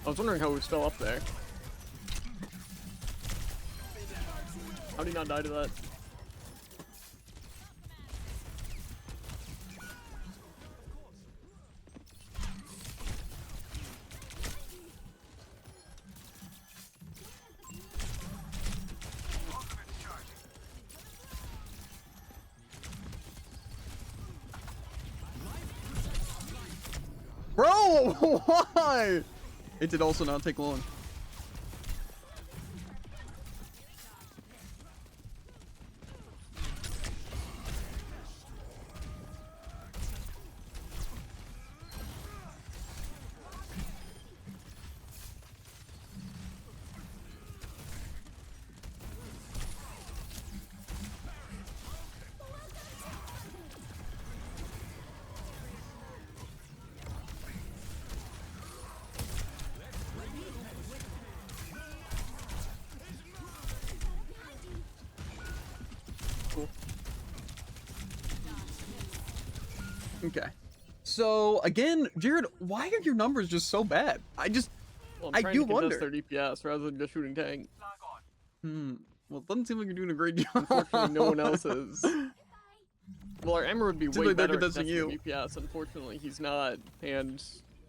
I was wondering how he was still up there. How did he not die to that? Bro, why? It did also not take long. Okay. So again, Jared, why are your numbers just so bad? Well, I'm I trying do to contest wonder. their DPS rather than just shooting tank. Well, it doesn't seem like you're doing a great job. Unfortunately, no one else is. Well, our Ember would be Seems way like they're better at contesting contesting DPS. Unfortunately, he's not, and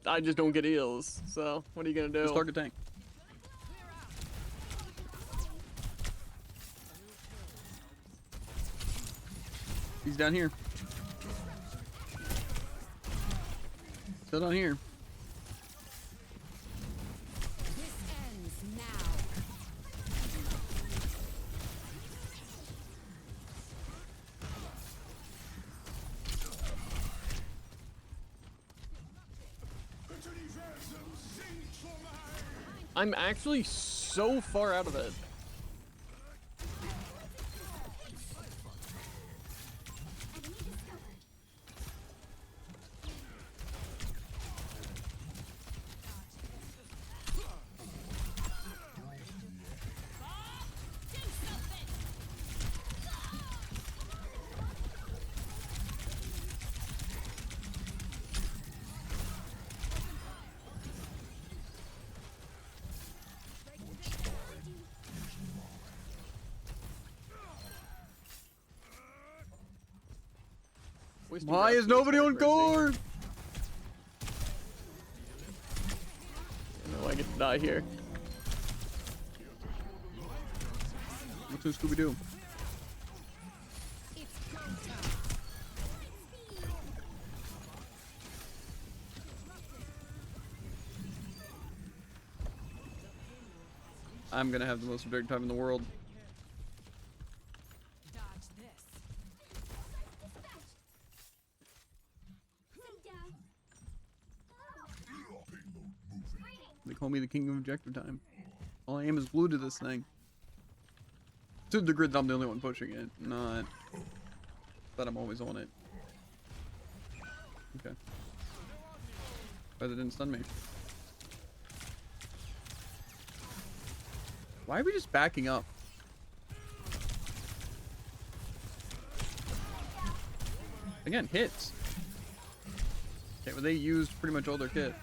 I just don't get heals. So what are you gonna do? Just target tank. He's down here. Still down here. This ends now. I'm actually so far out of it. Wasting Why that is nobody kinda on crazy. guard? No, I get to die here. What's to Scooby-Doo? I'm gonna have the most objective time in the world. Dodge this. They call me the king of objective time. All I am is glued to this thing. To the degree that I'm the only one pushing it, not that I'm always on it. Okay. But it didn't stun me. Why are we just backing up? Again, hits. Okay, well they used pretty much all their kit.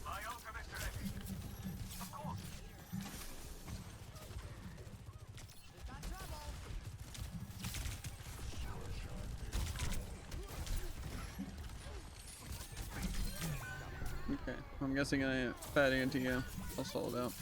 My ultimate's ready. Of course. Okay, I'm guessing I fat anti, yeah. I'll stall it out.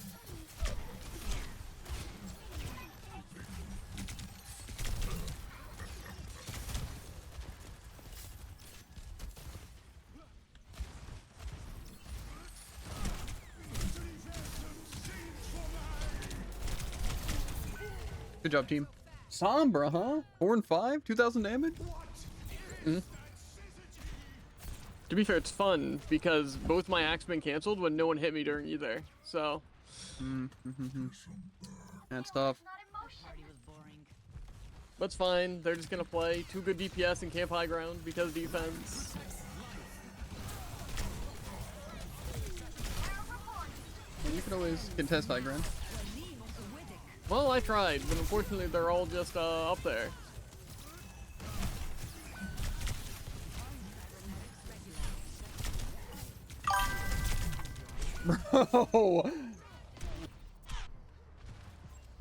Good job, team. Sombra, huh? 4 and 5, 2,000 damage? To be fair, it's fun because both my axemen canceled when no one hit me during either. So That's tough. Party was boring. that's fine. They're just gonna play 2 good DPS and camp high ground because defense. Well, you can always contest high ground. Well, I tried, but unfortunately they're all just up there. Bro!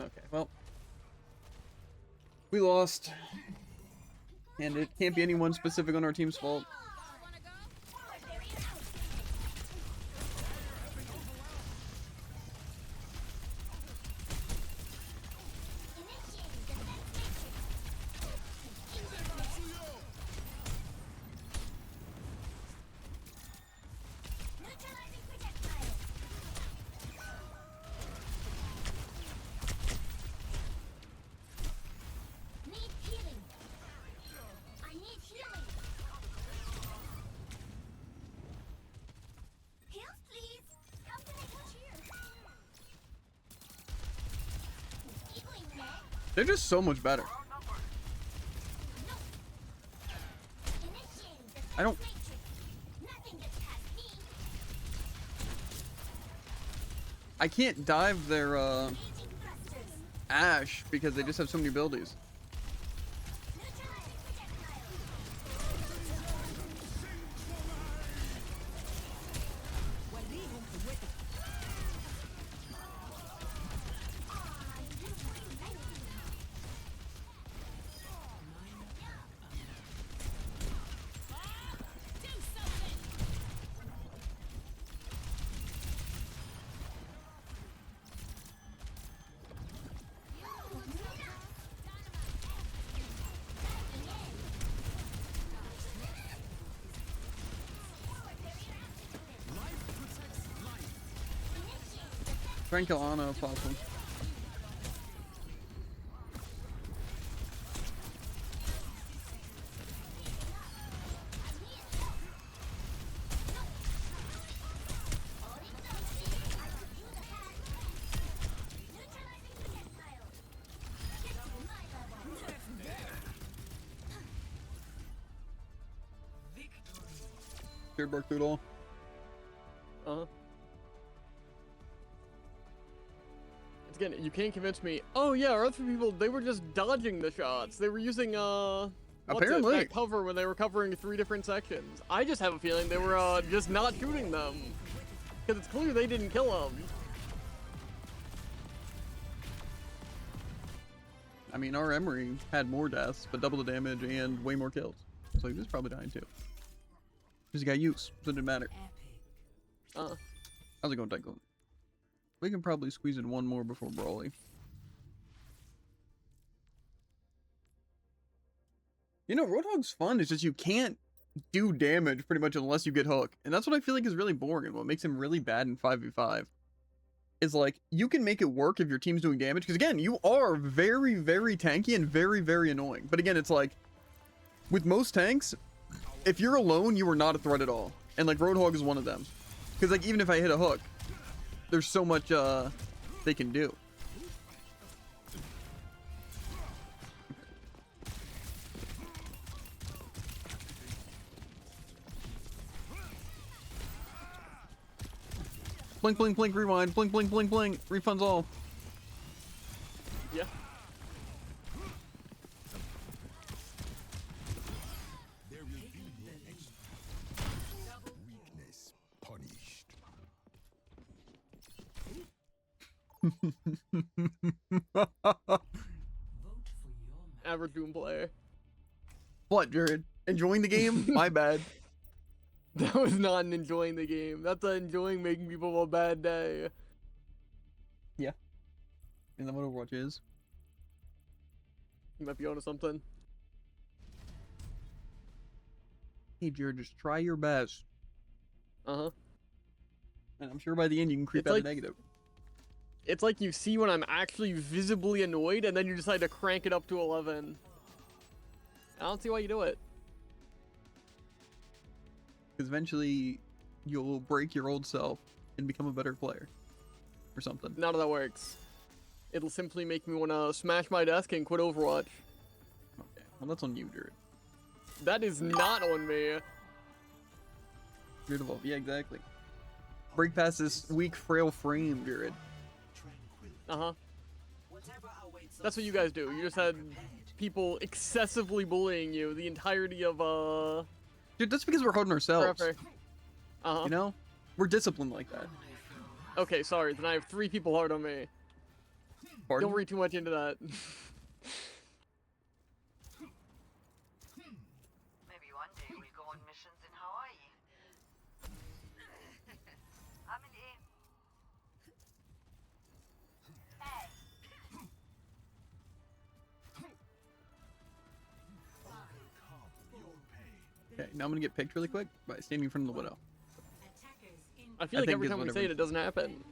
Okay, well. We lost. And it can't be anyone specific on our team's fault. They're just so much better. I don't... I can't dive their, Ashe because they just have so many abilities. Try and kill Ana if possible. Fear broke through it all. Uh-huh. Again, you can't convince me. Oh yeah, our other people, they were just dodging the shots. They were using Apparently. that cover when they were covering 3 different sections. I just have a feeling they were just not shooting them. Because it's clear they didn't kill him. I mean, our Emery had more deaths, but double the damage and way more kills. So he was probably dying too. Because he got use, so it didn't matter. How's it going, Tycoon? We can probably squeeze in one more before Brawly. You know, Roadhog's fun. It's just you can't do damage pretty much unless you get hook. And that's what I feel like is really boring and what makes him really bad in 5v5. Is like, you can make it work if your team's doing damage. Because again, you are very, very tanky and very, very annoying. But again, it's like, with most tanks, if you're alone, you are not a threat at all. And like, Roadhog is one of them. Because like, even if I hit a hook, there's so much they can do. Blink, blink, blink, rewind. Blink, blink, blink, blink. Refunds all. Yeah. Weakness punished. Average Doom player. What, Jared? Enjoying the game? My bad. That was not an enjoying the game. That's enjoying making people have a bad day. Yeah. And then what Overwatch is? You might be onto something. Hey, Jared, just try your best. Uh-huh. And I'm sure by the end you can creep It's out like- a negative. It's like you see when I'm actually visibly annoyed, and then you decide to crank it up to 11. I don't see why you do it. Because eventually you'll break your old self and become a better player. Or something. None of that works. It'll simply make me want to smash my desk and quit Overwatch. Okay. Well, that's on you, Jared. That is not on me. Jared evolve. Yeah, exactly. Break past this weak, frail frame, Jared. Uh-huh. That's what you guys do. You just had people excessively bullying you the entirety of, Dude, that's because we're holding ourselves. forever. Uh-huh. You know? We're disciplined like that. Okay, sorry. Then I have 3 people hard on me. Pardon? Don't read too much into that. Maybe one day we'll go on missions in Hawaii. Amelie. Okay, now I'm gonna get picked really quick by standing in front of the widow. I feel I like think every it's time we whatever. say it, it doesn't happen.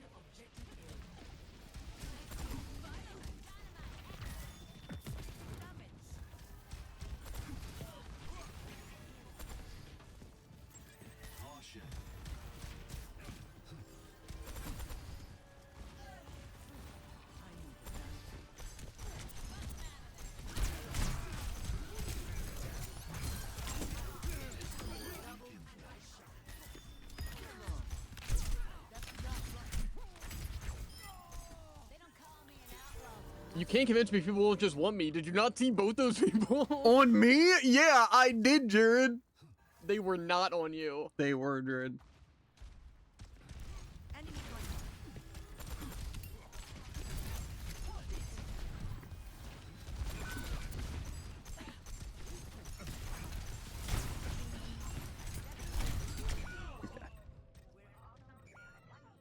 You can't convince me people won't just want me. Did you not see both those people? On me? Yeah, I did, Jared. They were not on you. They were, Jared. Enemy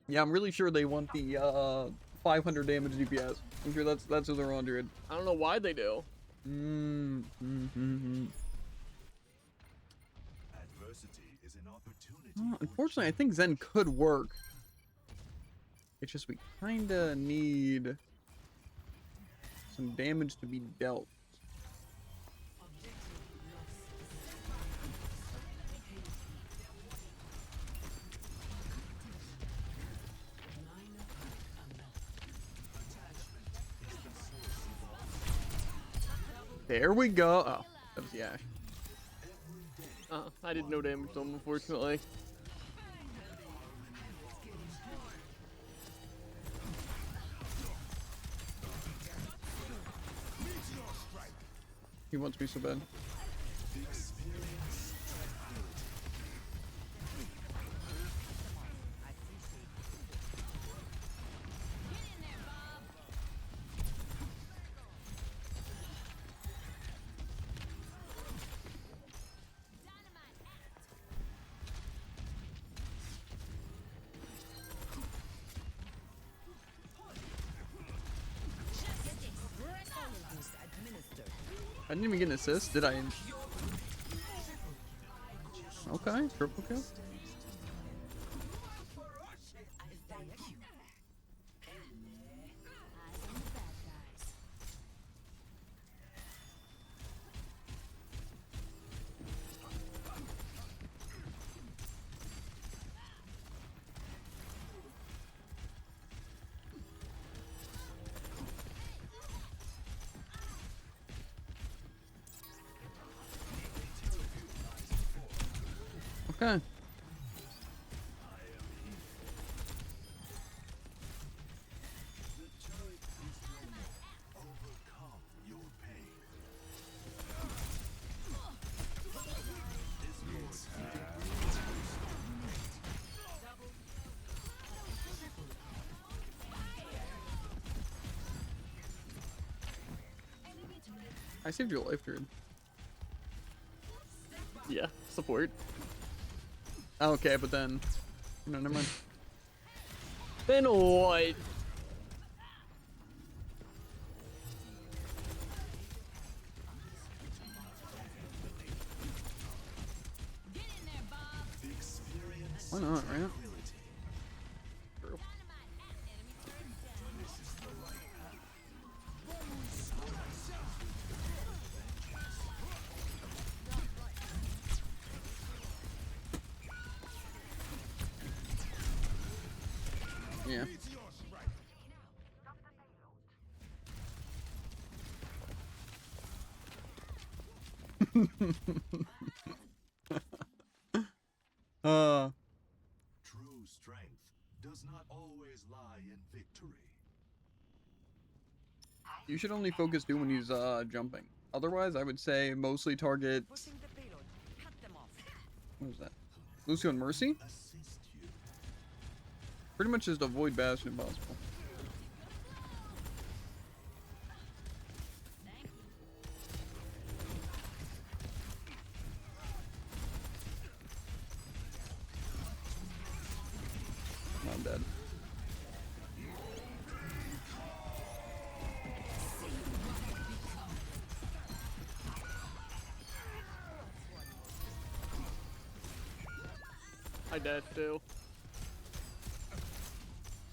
Yeah, I'm really sure they want the 500 damage DPS. I'm sure that's what they're on, Jared. I don't know why they do. Mm-hmm. Adversity is an opportunity. Unfortunately, I think Zen could work. It's just we kinda need some damage to be dealt. There we go. Oh, that was the Ash. I did no damage to them, unfortunately. He wants me so bad. I didn't even get an assist, did I? Okay, triple kill. Okay. I saved your life, dude. Yeah, support. Okay, but then, no, never mind. Then what? Why not, right? True. Yeah. True strength does not always lie in victory. You should only focus Doom when he's jumping. Otherwise, I would say mostly target. Pushing the payload. Cut them off. What was that? Lucio and Mercy. Assist you. Pretty much just avoid Bastion if possible. I'm dead. I dash too.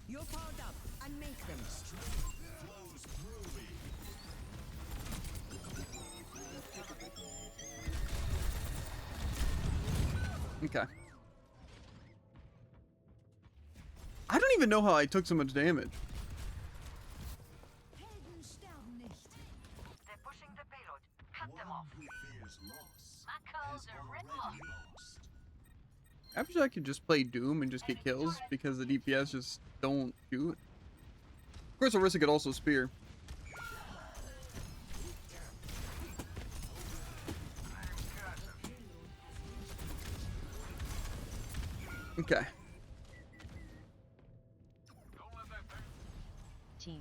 You're powered up. Unmake them. Flows through me. Okay. I don't even know how I took so much damage. They're pushing the payload. Cut them One off. who fears loss My calls has are already written. lost. After I could just play Doom and just get kills because the DPS just don't shoot. Of course, Orisa could also spear. Okay. Team.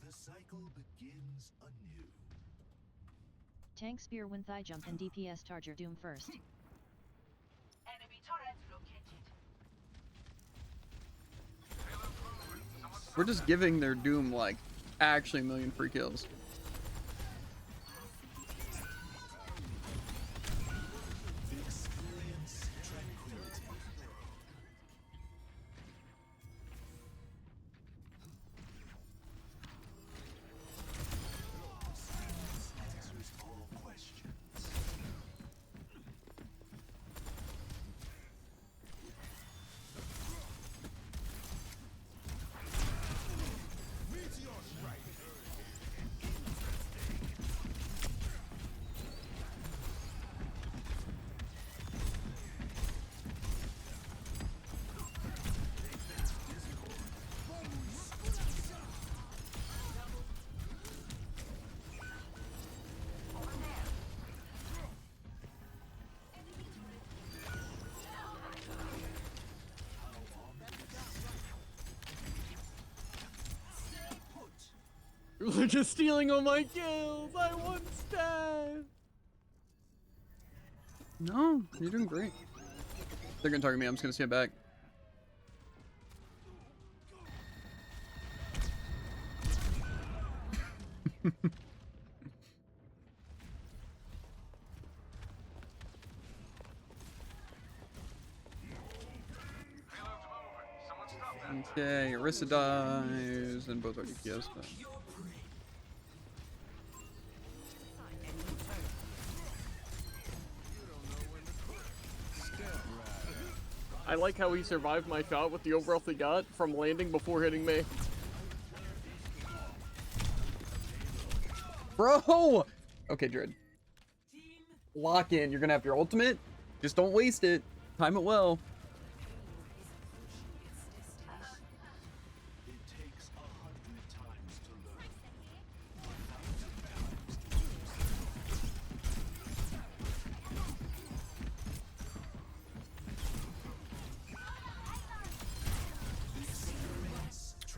The cycle begins anew. Tank spear when thigh jump and DPS target Doom first. Enemy turret located. We're just giving their Doom, like, actually a million free kills. Experience tranquility. Answers all questions. You're just stealing all my kills. I want stat. No, you're doing great. They're gonna target me. I'm just gonna stand back. Okay, Orisa dies, and both are DPS then. I like how he survived my shot with the overall he got from landing before hitting me. Bro! Okay, Dread. Lock in. You're gonna have your ultimate. Just don't waste it. Time it well. It takes 100 times to learn.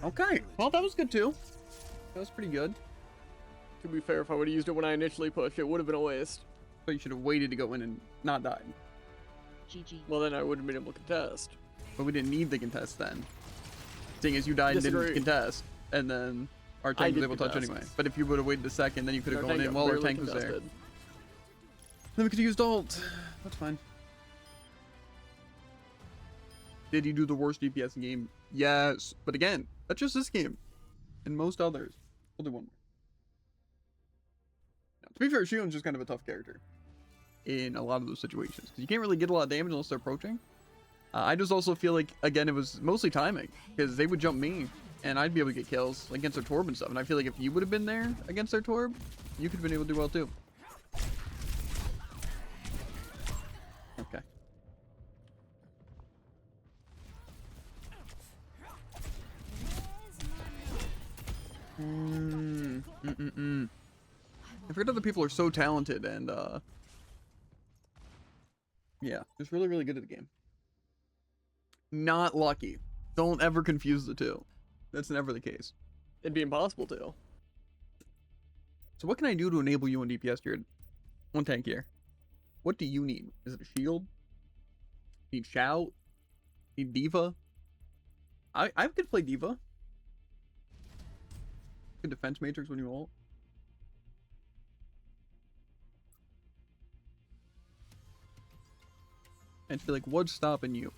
Okay. Well, that was good too. That was pretty good. To be fair, if I would have used it when I initially pushed, it would have been a waste. But you should have waited to go in and not died. GG. Well, then I would have been able to contest. But we didn't need the contest then. Seeing as you died and Disagree. didn't contest. And then our I tank was did able to touch contest. anyway. But if you would have waited a second, then you could have Our gone tank in got while our barely tank was there. contested. Then we could have used ult. That's fine. Did he do the worst DPS in game? Yes. But again, that's just this game. And most others. We'll do one more. Now, to be fair, Shion's just kind of a tough character in a lot of those situations. Because you can't really get a lot of damage unless they're approaching. I just also feel like, again, it was mostly timing. Because they would jump me. And I'd be able to get kills like, against their Torb and stuff. And I feel like if you would have been there against their Torb, you could have been able to do well too. Okay. I forget other people are so talented and yeah, just really, really good at the game. Not lucky. Don't ever confuse the two. That's never the case. It'd be impossible to. So what can I do to enable you on DPS, Jared? One tank here. What do you need? Is it a shield? Need shout? Need diva? I could play diva. Good defense matrix when you ult. And feel like what's stopping you?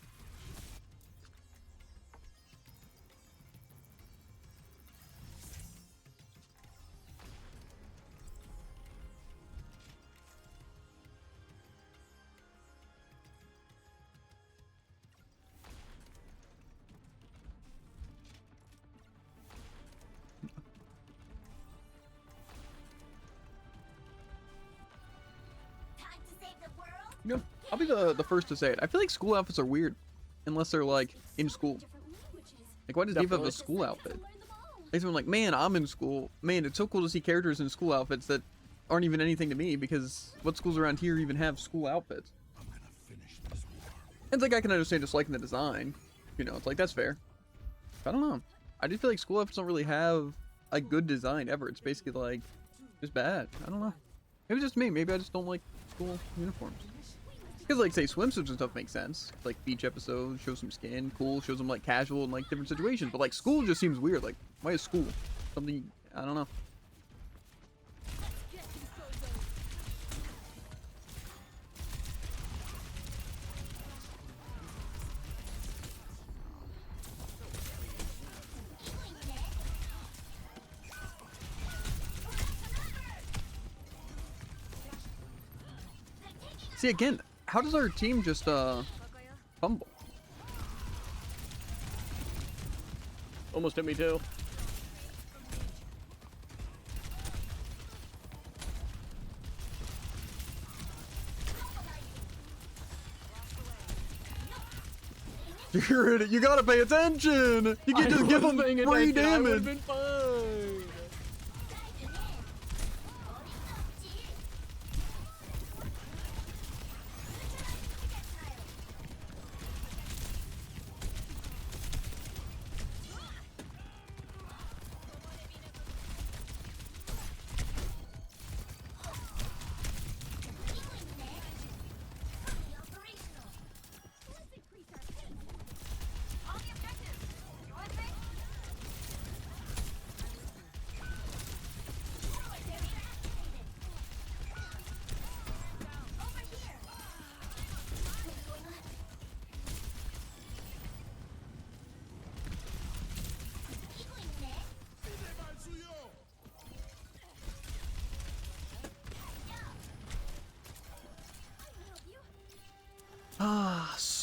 You know, I'll be the first to say it. I feel like school outfits are weird. Unless they're like in school. Like why does Diva have a Definitely. school outfit? Like someone like, man, I'm in school. Man, it's so cool to see characters in school outfits that aren't even anything to me because what schools around here even have school outfits? It's like I can understand just liking the design. You know, it's like that's fair. I don't know. I just feel like school outfits don't really have a good design ever. It's basically like just bad. I don't know. Maybe it's just me. Maybe I just don't like school uniforms. Because, like, say, swimsuits and stuff make sense. Like, beach episodes, show some skin, cool, shows them, like, casual in, like, different situations. But, like, school just seems weird. Like, why is school? Something, I don't know. See, again, how does our team just, fumble? Almost hit me too. You gotta pay attention! You can just give them free I would have damage! been fine.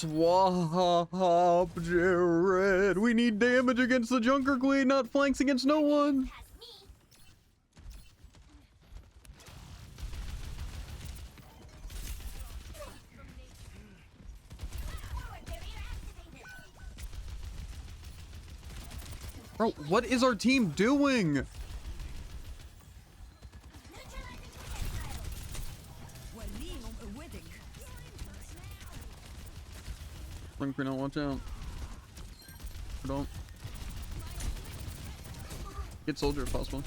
Swap, Jared. We need damage against the Junker Queen, not flanks against no one. Bro, what is our team doing? Blink for now, watch out. Don't. Get soldier if possible.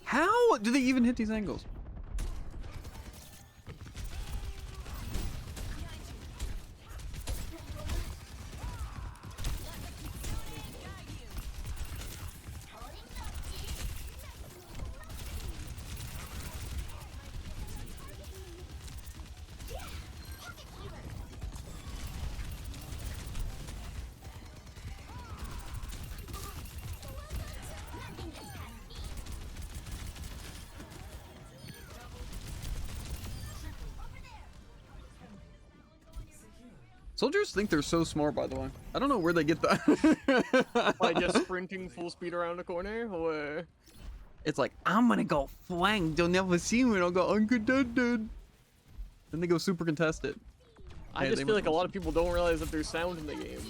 How do they even hit these angles? Soldiers think they're so smart, by the way. I don't know where they get that. Like just sprinting full speed around a corner, or It's like, I'm gonna go flank. They'll never see me. And I'll go uncontested. Then they go super contested. I Yeah, just they feel went like a lot of people don't realize that there's sound in the game.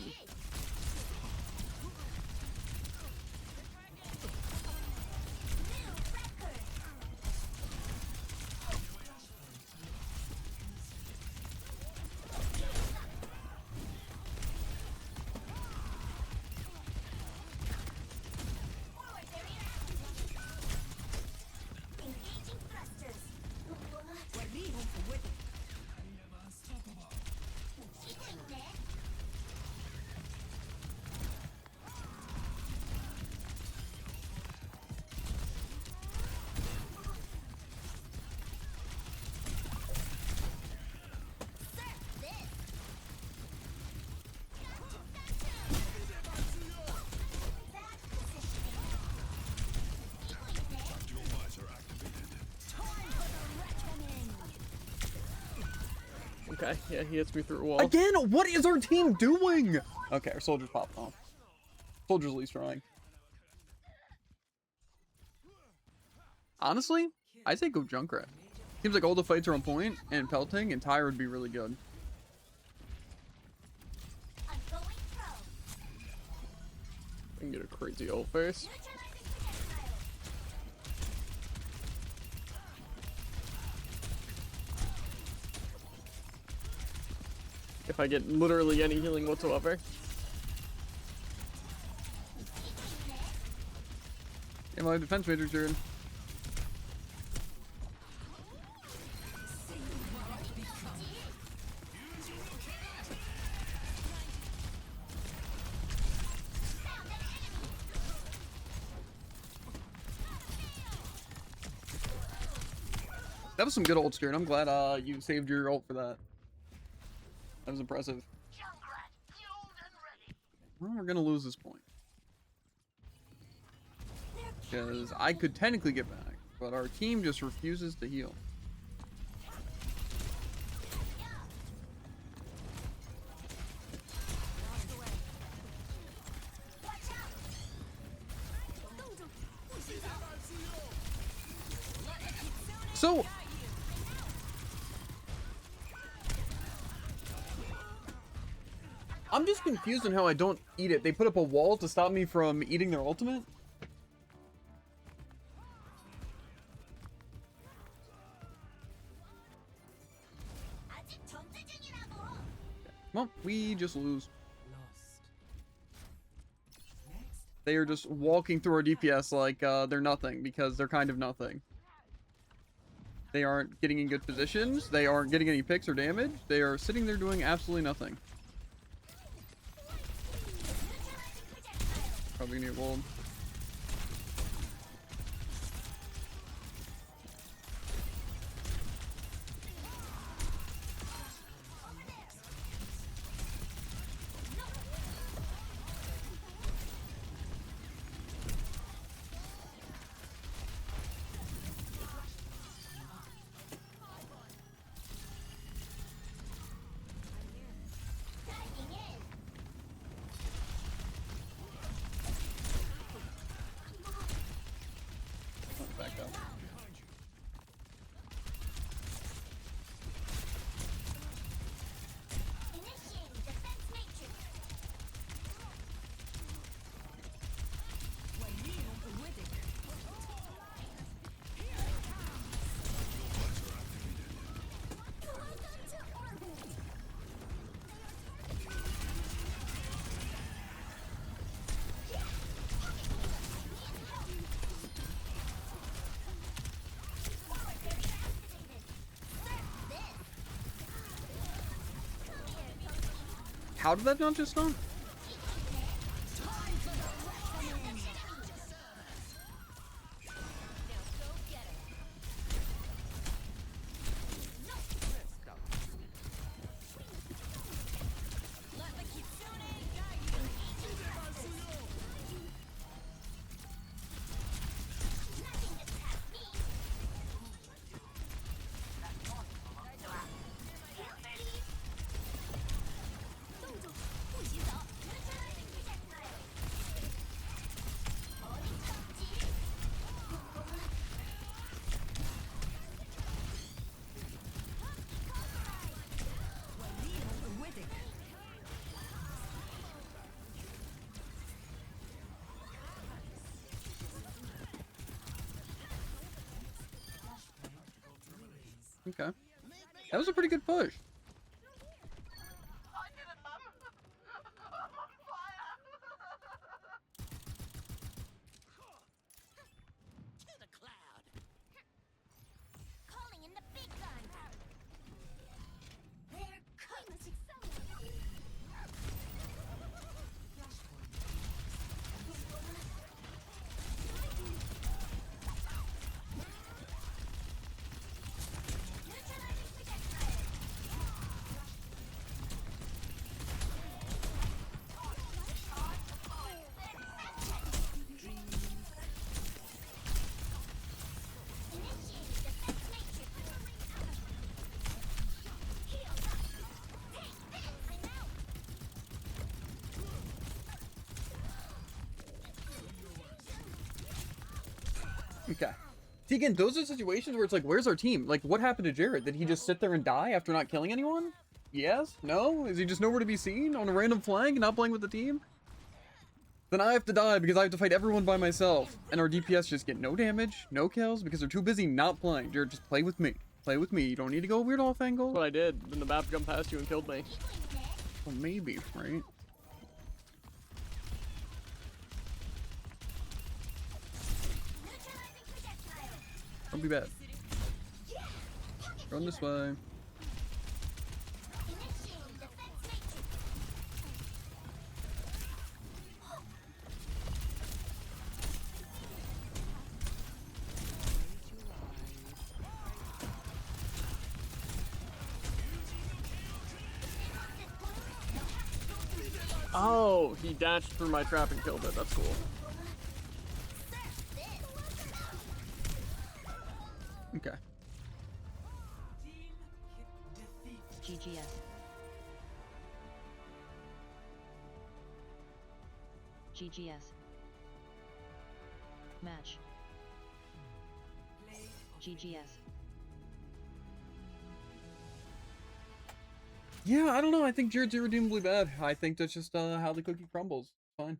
Okay, yeah, he hits me through a wall. Again, what is our team doing? Okay, our soldiers popped off. Soldiers least trying. Honestly, I say go Junkrat. Seems like all the fights are on point, and pelting and Tyre would be really good. I can get a crazy ult first. If I get literally any healing whatsoever. Yeah, my defense major turn. That was some good ult, Stern. I'm glad you saved your ult for that. That was impressive. Well, we're gonna lose this point. Because I could technically get back, but our team just refuses to heal. So I'm just confused on how I don't eat it. They put up a wall to stop me from eating their ultimate? Well, we just lose. They are just walking through our DPS like they're nothing, because they're kind of nothing. They aren't getting in good positions. They aren't getting any picks or damage. They are sitting there doing absolutely nothing. Probably gonna get rolled. Back up. How did that not just stun? Okay. That was a pretty good push. I did it, Mum. I'm on fire. To the cloud. Calling in the big gun. They're coming. Okay. See, again, those are situations where it's like, where's our team? Like, what happened to Jared? Did he just sit there and die after not killing anyone? Yes? No? Is he just nowhere to be seen on a random flank and not playing with the team? Then I have to die because I have to fight everyone by myself. And our DPS just get no damage, no kills, because they're too busy not playing. Jared, just play with me. Play with me. You don't need to go weird off angle. That's what I did. Then the map jumped past you and killed me. Well, maybe, right? Don't be bad. Run this way. Oh, he dashed through my trap and killed it. That's cool. Okay. GGS. GGS. Match. GGS. Yeah, I don't know. I think Jared's irredeemably bad. I think that's just how the cookie crumbles. Fine.